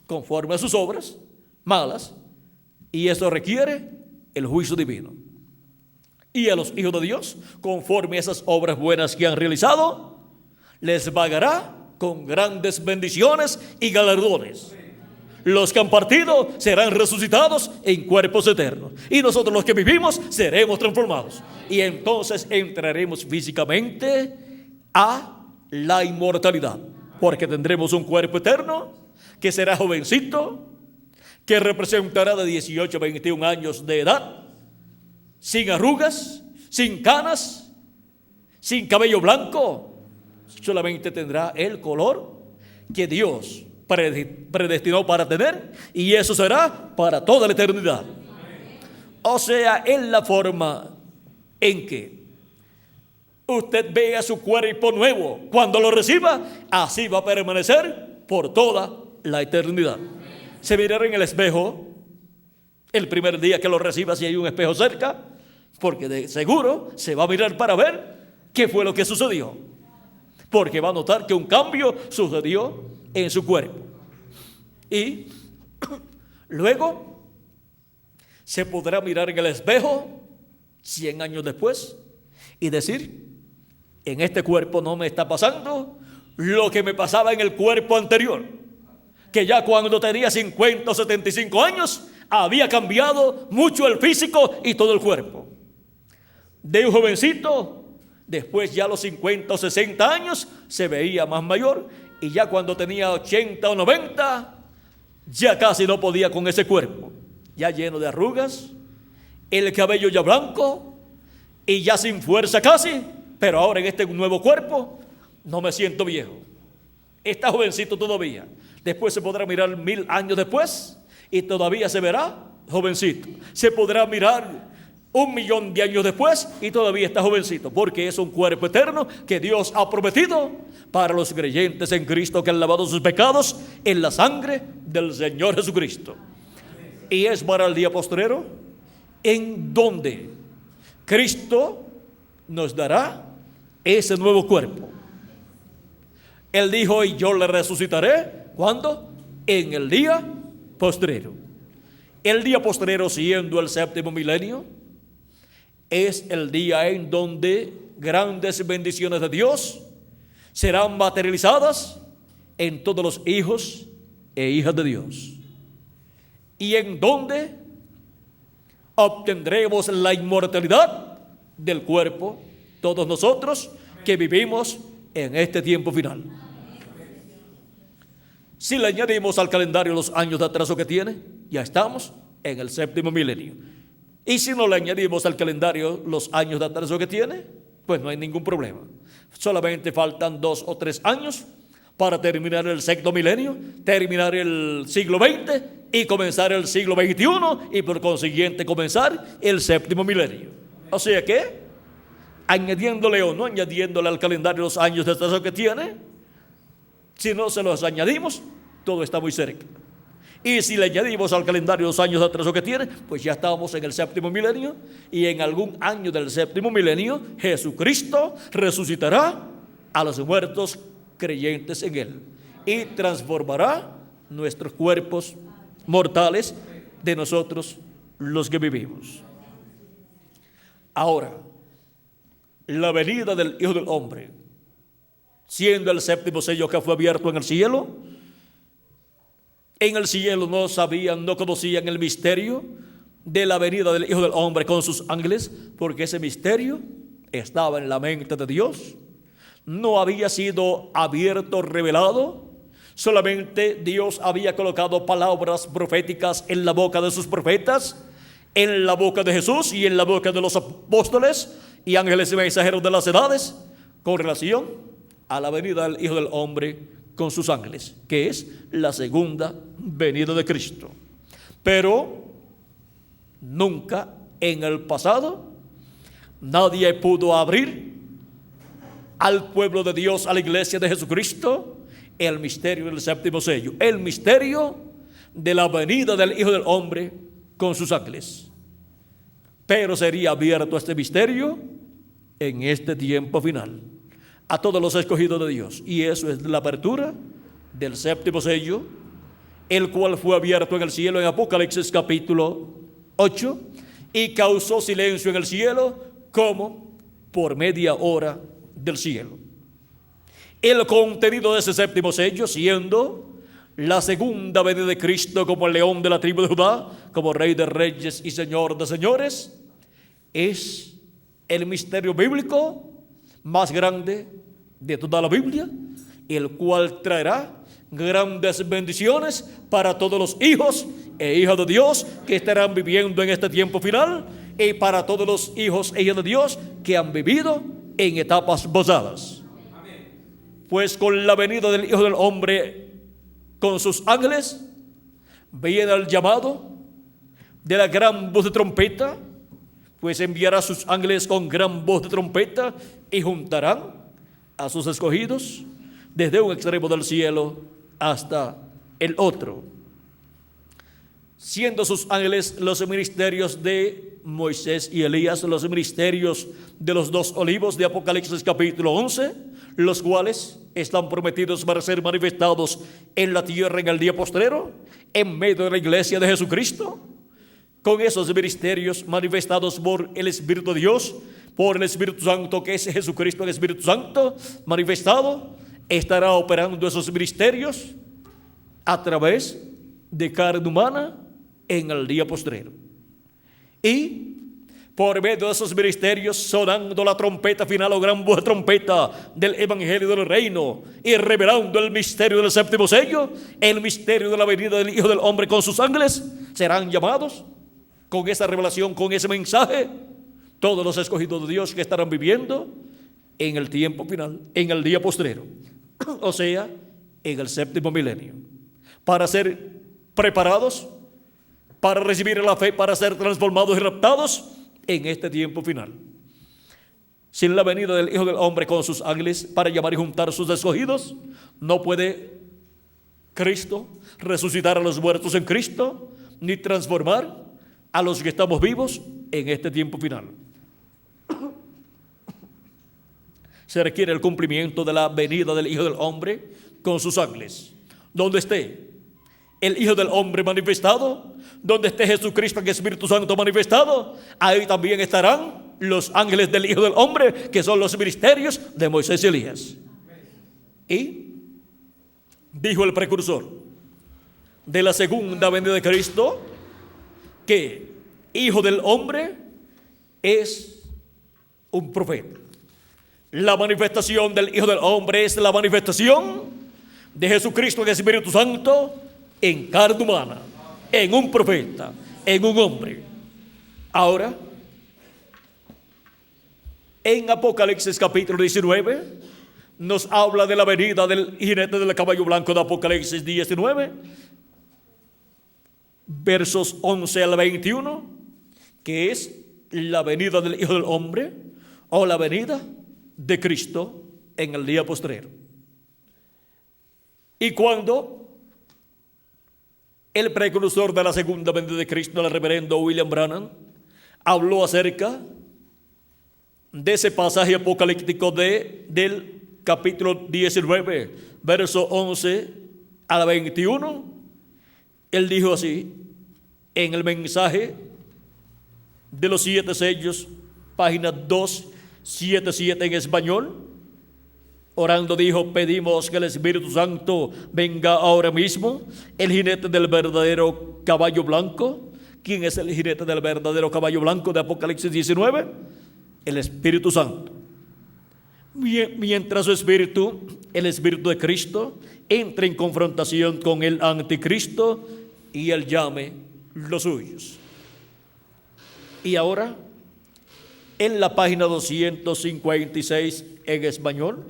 conforme a sus obras malas, y eso requiere el juicio divino. Y a los hijos de Dios, conforme a esas obras buenas que han realizado, les pagará con grandes bendiciones y galardones. Los que han partido serán resucitados en cuerpos eternos, y nosotros los que vivimos seremos transformados, y entonces entraremos físicamente a la inmortalidad, porque tendremos un cuerpo eterno que será jovencito, que representará de 18 a 21 años de edad, sin arrugas, sin canas, sin cabello blanco. Solamente tendrá el color que Dios predestinó para tener, y eso será para toda la eternidad. O sea, es la forma en que usted vea su cuerpo nuevo cuando lo reciba, así va a permanecer por toda la eternidad. Se mirará en el espejo el primer día que lo reciba, si hay un espejo cerca, porque de seguro se va a mirar para ver qué fue lo que sucedió, porque va a notar que un cambio sucedió en su cuerpo. Y luego se podrá mirar en el espejo 100 años después y decir: en este cuerpo no me está pasando lo que me pasaba en el cuerpo anterior, que ya cuando tenía 50 o 75 años había cambiado mucho el físico y todo el cuerpo. De un jovencito, después ya a los 50 o 60 años se veía más mayor, y ya cuando tenía 80 o 90 ya casi no podía con ese cuerpo, ya lleno de arrugas, el cabello ya blanco y ya sin fuerza casi. Pero ahora en este nuevo cuerpo no me siento viejo, está jovencito todavía. Después se podrá mirar 1000 años después y todavía se verá jovencito. Se podrá mirar 1.000.000 de años después y todavía está jovencito, porque es un cuerpo eterno que Dios ha prometido para los creyentes en Cristo, que han lavado sus pecados en la sangre del Señor Jesucristo. Y es para el día postrero en donde Cristo nos dará ese nuevo cuerpo. Él dijo: y yo le resucitaré. ¿Cuándo? En el día postrero. El día postrero, siendo el séptimo milenio, es el día en donde grandes bendiciones de Dios serán materializadas en todos los hijos e hijas de Dios, y en donde obtendremos la inmortalidad del cuerpo, todos nosotros que vivimos en este tiempo final. Si le añadimos al calendario los años de atraso que tiene, ya estamos en el séptimo milenio. Y si no le añadimos al calendario los años de atraso que tiene, pues no hay ningún problema. Solamente faltan 2 o 3 años para terminar el sexto milenio, terminar el siglo XX y comenzar el siglo XXI, y por consiguiente comenzar el séptimo milenio. O sea que, añadiéndole o no añadiéndole al calendario los años de atraso que tiene, si no se los añadimos, todo está muy cerca. Y si le añadimos al calendario los años de atraso que tiene, pues ya estamos en el séptimo milenio, y en algún año del séptimo milenio Jesucristo resucitará a los muertos creyentes en Él y transformará nuestros cuerpos mortales de nosotros los que vivimos. Ahora, la venida del Hijo del Hombre, siendo el séptimo sello que fue abierto en el cielo no sabían, no conocían el misterio de la venida del Hijo del Hombre con sus ángeles, porque ese misterio estaba en la mente de Dios, no había sido abierto, revelado. Solamente Dios había colocado palabras proféticas en la boca de sus profetas, en la boca de Jesús y en la boca de los apóstoles y ángeles y mensajeros de las edades, con relación a la venida del Hijo del Hombre con sus ángeles, que es la segunda venida de Cristo. Pero nunca en el pasado nadie pudo abrir al pueblo de Dios, a la iglesia de Jesucristo, el misterio del séptimo sello, el misterio de la venida del Hijo del Hombre con sus ángeles. Pero sería abierto este misterio en este tiempo final a todos los escogidos de Dios, y eso es la apertura del séptimo sello, el cual fue abierto en el cielo en Apocalipsis capítulo 8 y causó silencio en el cielo como por media hora del cielo. El contenido de ese séptimo sello, siendo la segunda venida de Cristo como el león de la tribu de Judá, como Rey de reyes y Señor de señores, es el misterio bíblico más grande de toda la Biblia, el cual traerá grandes bendiciones para todos los hijos e hijas de Dios que estarán viviendo en este tiempo final, y para todos los hijos e hijas de Dios que han vivido en etapas pasadas. Pues con la venida del Hijo del Hombre con sus ángeles viene el llamado de la gran voz de trompeta, pues enviará sus ángeles con gran voz de trompeta y juntarán a sus escogidos desde un extremo del cielo hasta el otro, siendo sus ángeles los ministerios de Moisés y Elías, los ministerios de los dos olivos de Apocalipsis capítulo 11, los cuales están prometidos para ser manifestados en la tierra en el día postrero, en medio de la iglesia de Jesucristo. Con esos ministerios manifestados por el Espíritu de Dios, por el Espíritu Santo, que es Jesucristo, el Espíritu Santo manifestado, estará operando esos ministerios a través de carne humana en el día postrero. Y por medio de esos ministerios, sonando la trompeta final o gran voz de trompeta del Evangelio del Reino y revelando el misterio del séptimo sello, el misterio de la venida del Hijo del Hombre con sus ángeles, serán llamados con esa revelación, con ese mensaje, todos los escogidos de Dios que estarán viviendo en el tiempo final, en el día postrero, o sea, en el séptimo milenio, para ser preparados, para recibir la fe, para ser transformados y raptados en este tiempo final. Sin la venida del Hijo del Hombre con sus ángeles para llamar y juntar a sus escogidos, no puede Cristo resucitar a los muertos en Cristo, ni transformar a los que estamos vivos en este tiempo final. Se requiere el cumplimiento de la venida del Hijo del Hombre con sus ángeles. Donde esté el Hijo del Hombre manifestado, donde esté Jesucristo en Espíritu Santo manifestado, ahí también estarán los ángeles del Hijo del Hombre, que son los ministerios de Moisés y Elías. Y dijo el precursor de la segunda venida de Cristo que Hijo del Hombre es un profeta. La manifestación del Hijo del Hombre es la manifestación de Jesucristo en el Espíritu Santo en carne humana, en un profeta, en un hombre. Ahora, en Apocalipsis capítulo 19 nos habla de la venida del jinete del caballo blanco de Apocalipsis 19, versos 11 al 21, que es la venida del Hijo del Hombre o la venida de Cristo en el día postrero. Y cuando el precursor de la segunda venida de Cristo, el reverendo William Branham, habló acerca de ese pasaje apocalíptico del capítulo 19, verso 11 al 21, él dijo así, en el mensaje de los 7 sellos, página 277 en español, orando dijo: pedimos que el Espíritu Santo venga ahora mismo, el jinete del verdadero caballo blanco. ¿Quién es el jinete del verdadero caballo blanco de Apocalipsis 19? El Espíritu Santo. Mientras su espíritu, el Espíritu de Cristo, entra en confrontación con el anticristo y él llame los suyos. Y ahora, en la página 256 en español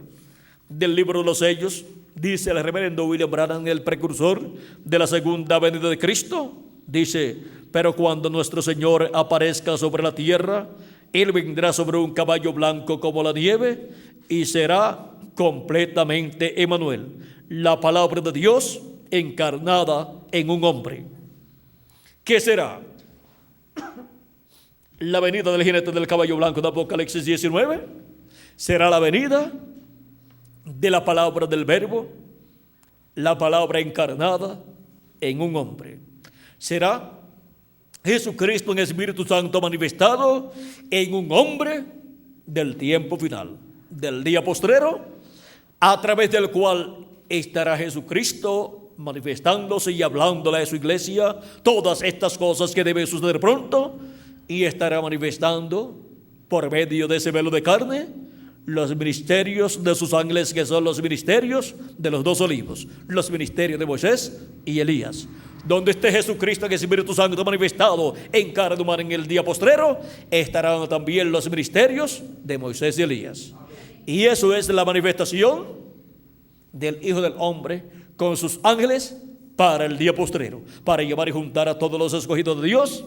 del libro de los sellos, dice el reverendo William Branham, el precursor de la segunda venida de Cristo, dice: pero cuando nuestro Señor aparezca sobre la tierra, Él vendrá sobre un caballo blanco como la nieve y será completamente Emmanuel, la palabra de Dios encarnada en un hombre. ¿Qué será? La venida del jinete del caballo blanco de Apocalipsis 19 será la venida de la palabra del verbo, la palabra encarnada en un hombre. Será Jesucristo en Espíritu Santo manifestado en un hombre del tiempo final, del día postrero, a través del cual estará Jesucristo manifestándose y hablándole a su iglesia todas estas cosas que deben suceder pronto, y estará manifestando por medio de ese velo de carne los ministerios de sus ángeles, que son los ministerios de los dos olivos, los ministerios de Moisés y Elías. Donde esté Jesucristo en el Espíritu Santo manifestado en carne humana en el día postrero, estarán también los ministerios de Moisés y Elías. Y eso es la manifestación del Hijo del Hombre con sus ángeles para el día postrero, para llevar y juntar a todos los escogidos de Dios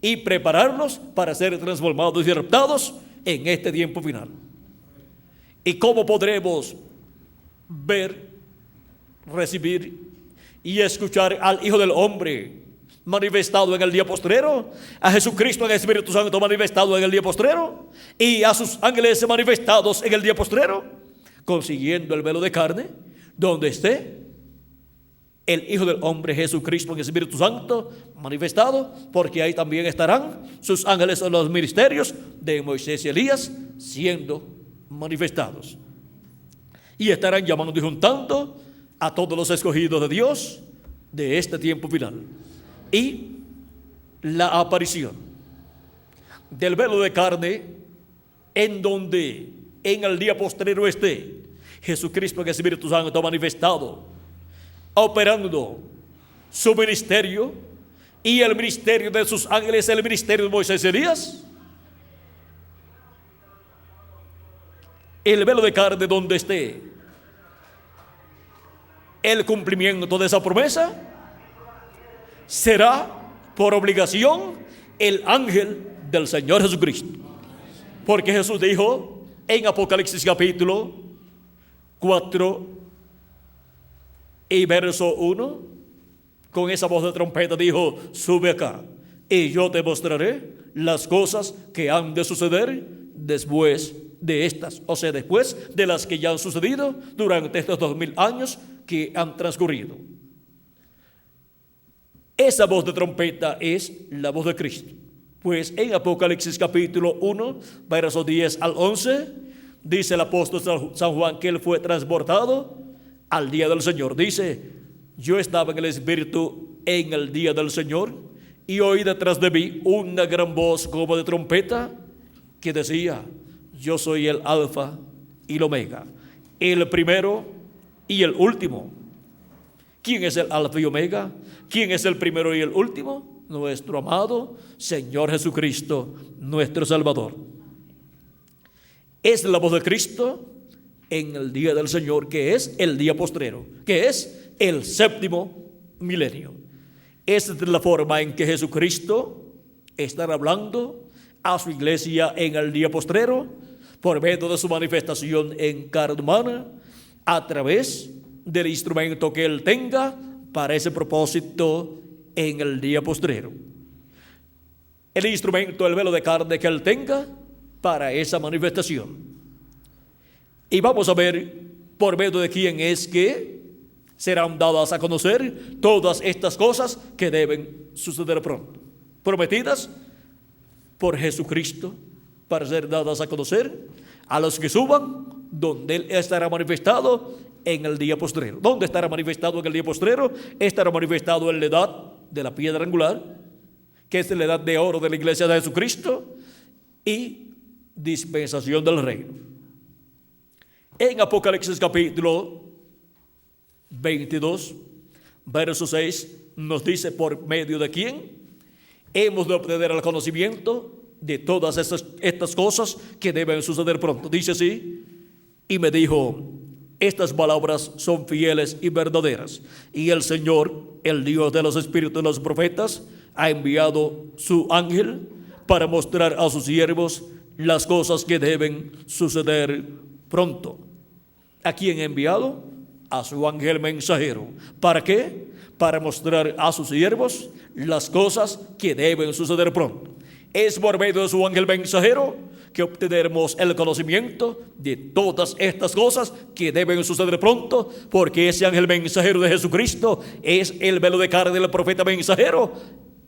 y prepararlos para ser transformados y adoptados en este tiempo final. ¿Y cómo podremos ver, recibir y escuchar al Hijo del Hombre manifestado en el día postrero? A Jesucristo en el Espíritu Santo manifestado en el día postrero, y a sus ángeles manifestados en el día postrero, consiguiendo el velo de carne, donde esté el Hijo del Hombre Jesucristo en el Espíritu Santo manifestado, porque ahí también estarán sus ángeles en los ministerios de Moisés y Elías siendo manifestados, y estarán llamando y juntando a todos los escogidos de Dios de este tiempo final. Y la aparición del velo de carne, en donde en el día postrero esté Jesucristo en el Espíritu Santo manifestado, operando su ministerio, y el ministerio de sus ángeles, el ministerio de Moisés y Elías. El velo de carne donde esté el cumplimiento de esa promesa, será por obligación el ángel del Señor Jesucristo. Porque Jesús dijo en Apocalipsis capítulo 4 y verso 1, con esa voz de trompeta dijo: sube acá y yo te mostraré las cosas que han de suceder después de estas, o sea, después de las que ya han sucedido durante estos 2000 años que han transcurrido. Esa voz de trompeta es la voz de Cristo. Pues en Apocalipsis capítulo 1, versos 10 al 11, dice el apóstol San Juan que él fue transportado al día del Señor. Dice: yo estaba en el Espíritu en el día del Señor, y oí detrás de mí una gran voz como de trompeta que decía: yo soy el Alfa y el Omega, el primero y el último. ¿Quién es el Alfa y Omega? ¿Quién es el primero y el último? Nuestro amado Señor Jesucristo, nuestro Salvador. Es la voz de Cristo en el día del Señor, que es el día postrero, que es el séptimo milenio. Esta es la forma en que Jesucristo estará hablando a su iglesia en el día postrero, por medio de su manifestación en carne humana, a través del instrumento que Él tenga para ese propósito en el día postrero. El instrumento, el velo de carne que Él tenga para esa manifestación. Y vamos a ver por medio de quién es que serán dadas a conocer todas estas cosas que deben suceder pronto, prometidas por Jesucristo para ser dadas a conocer a los que suban, donde Él estará manifestado en el día postrero. ¿Dónde estará manifestado en el día postrero? Estará manifestado en la edad de la piedra angular, que es la edad de oro de la iglesia de Jesucristo, y dispensación del reino. En Apocalipsis capítulo 22, verso 6, nos dice por medio de quién hemos de obtener el conocimiento de todas estas cosas que deben suceder pronto. Dice así: y me dijo: Estas palabras son fieles y verdaderas. Y el Señor, el Dios de los espíritus de los profetas, ha enviado su ángel para mostrar a sus siervos las cosas que deben suceder pronto. ¿A quién ha enviado? A su ángel mensajero. ¿Para qué? Para mostrar a sus siervos las cosas que deben suceder pronto. Es por medio de su ángel mensajero que obtendremos el conocimiento de todas estas cosas que deben suceder pronto, porque ese ángel mensajero de Jesucristo es el velo de carne del profeta mensajero,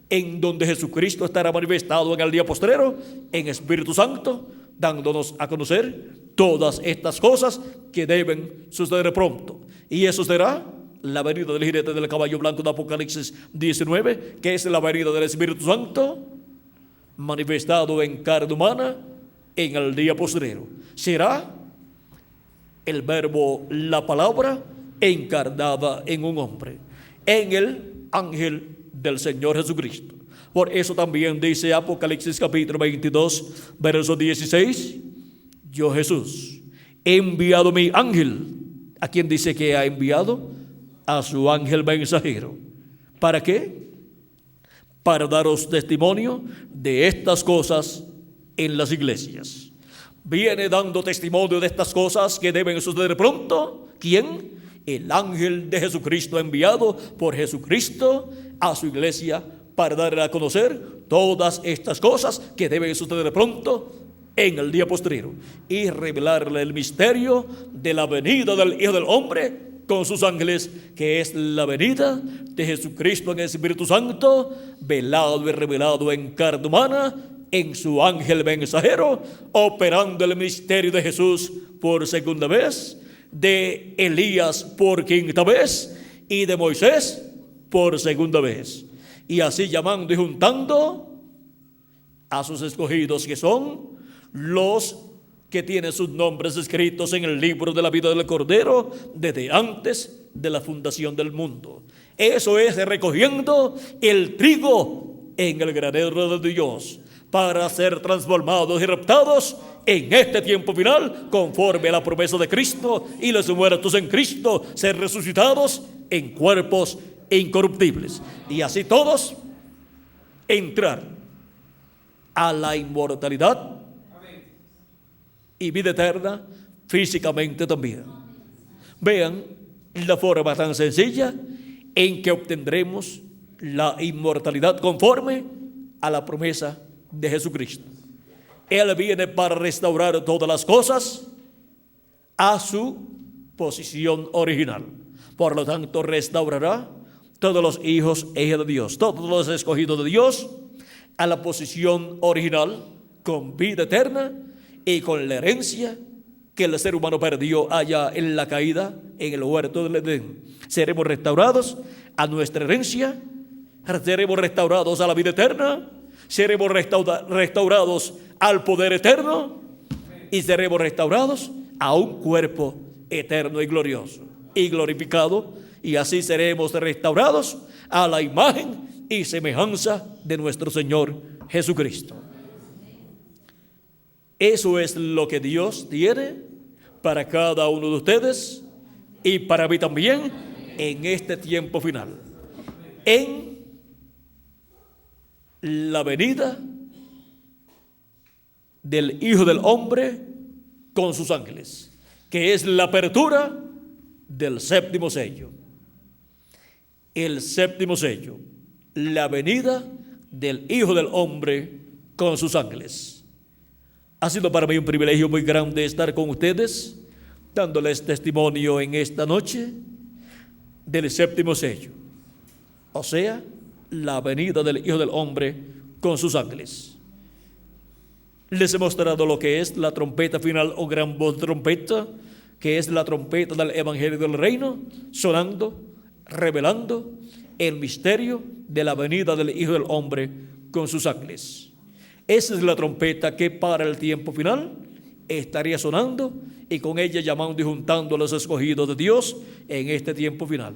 en donde Jesucristo estará manifestado en el día postrero en Espíritu Santo, dándonos a conocer todas estas cosas que deben suceder pronto. Y eso será la venida del jinete del caballo blanco de Apocalipsis 19, que es la venida del Espíritu Santo manifestado en carne humana en el día postrero. Será el verbo, la palabra encarnada en un hombre, en el ángel del Señor Jesucristo. Por eso también dice Apocalipsis capítulo 22, verso 16, yo Jesús he enviado mi ángel. ¿A quién dice que ha enviado? A su ángel mensajero. ¿Para qué? Para daros testimonio de estas cosas en las iglesias. Viene dando testimonio de estas cosas que deben suceder pronto. ¿Quién? El ángel de Jesucristo enviado por Jesucristo a su iglesia para darle a conocer todas estas cosas que deben suceder pronto en el día postrero y revelarle el misterio de la venida del Hijo del Hombre con sus ángeles, que es la venida de Jesucristo en el Espíritu Santo, velado y revelado en carne humana, en su ángel mensajero, operando el misterio de Jesús por segunda vez, de Elías por quinta vez y de Moisés por segunda vez. Y así llamando y juntando a sus escogidos, que son los que tienen sus nombres escritos en el libro de la vida del Cordero desde antes de la fundación del mundo. Eso es recogiendo el trigo en el granero de Dios para ser transformados y raptados en este tiempo final conforme a la promesa de Cristo, y los muertos en Cristo ser resucitados en cuerpos incorruptibles, y así todos entrar a la inmortalidad y vida eterna físicamente también. Vean la forma tan sencilla en que obtendremos la inmortalidad conforme a la promesa de Jesucristo. Él viene para restaurar todas las cosas a su posición original. Por lo tanto, restaurará todos los hijos e hijas de Dios, todos los escogidos de Dios, a la posición original, con vida eterna y con la herencia que el ser humano perdió allá en la caída en el huerto del Edén. Seremos restaurados a nuestra herencia, seremos restaurados a la vida eterna, seremos restaurados al poder eterno y seremos restaurados a un cuerpo eterno y glorioso y glorificado, y así seremos restaurados a la imagen y semejanza de nuestro Señor Jesucristo. Eso es lo que Dios tiene para cada uno de ustedes y para mí también en este tiempo final, en la venida del Hijo del Hombre con sus ángeles, que es la apertura del séptimo sello. El séptimo sello, la venida del Hijo del Hombre con sus ángeles. Ha sido para mí un privilegio muy grande estar con ustedes, dándoles testimonio en esta noche del séptimo sello, o sea, la venida del Hijo del Hombre con sus ángeles. Les he mostrado lo que es la trompeta final o gran voz de trompeta, que es la trompeta del Evangelio del Reino, sonando, revelando el misterio de la venida del Hijo del Hombre con sus ángeles. Esa es la trompeta que para el tiempo final estaría sonando, y con ella llamando y juntando a los escogidos de Dios en este tiempo final.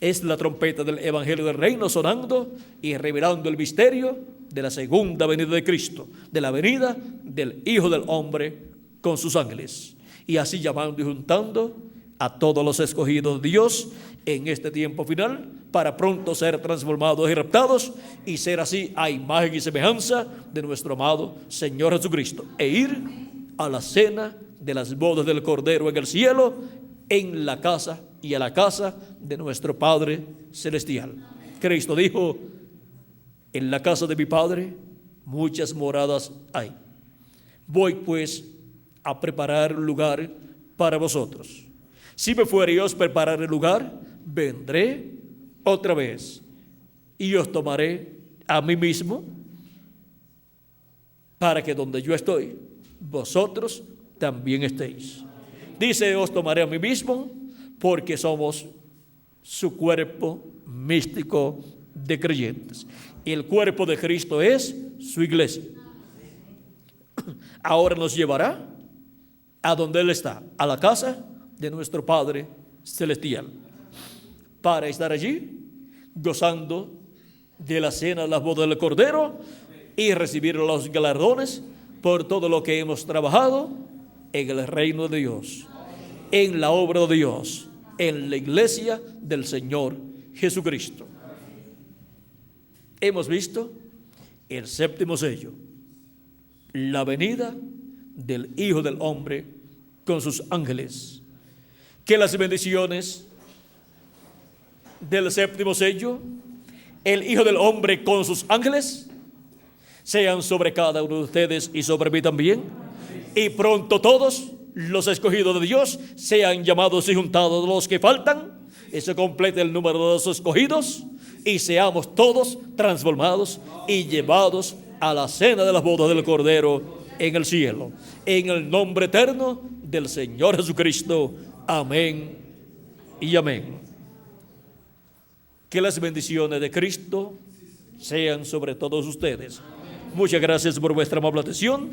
Es la trompeta del Evangelio del Reino sonando y revelando el misterio de la segunda venida de Cristo, de la venida del Hijo del Hombre con sus ángeles, y así llamando y juntando a todos los escogidos de Dios en este tiempo final, para pronto ser transformados y raptados y ser así a imagen y semejanza de nuestro amado Señor Jesucristo, e ir a la cena de las bodas del Cordero en el cielo, en la casa y a la casa de nuestro Padre Celestial. Cristo dijo: en la casa de mi Padre muchas moradas hay. Voy pues a preparar lugar para vosotros. Si me fuere yo a preparar el lugar, vendré otra vez y os tomaré a mí mismo, para que donde yo estoy, vosotros también estéis. Dice: os tomaré a mí mismo, porque somos su cuerpo místico de creyentes. Y el cuerpo de Cristo es su iglesia. Ahora nos llevará a donde Él está, a la casa de nuestro Padre Celestial, para estar allí gozando de la cena de las bodas del Cordero y recibir los galardones por todo lo que hemos trabajado en el reino de Dios, en la obra de Dios, en la iglesia del Señor Jesucristo. Hemos visto el séptimo sello, la venida del Hijo del Hombre con sus ángeles. Que las bendiciones del séptimo sello, el Hijo del Hombre con sus ángeles, sean sobre cada uno de ustedes y sobre mí también. Y pronto todos los escogidos de Dios sean llamados y juntados los que faltan, y se complete el número de los escogidos, y seamos todos transformados y llevados a la cena de las bodas del Cordero en el cielo, en el nombre eterno del Señor Jesucristo. Amén y amén. Que las bendiciones de Cristo sean sobre todos ustedes. Muchas gracias por vuestra amable atención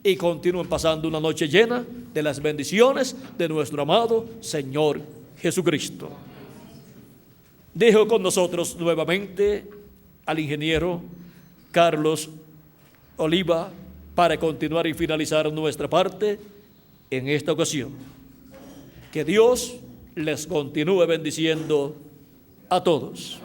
y continúen pasando una noche llena de las bendiciones de nuestro amado Señor Jesucristo. Dejo con nosotros nuevamente al ingeniero Carlos Oliva para continuar y finalizar nuestra parte en esta ocasión. Que Dios les continúe bendiciendo a todos.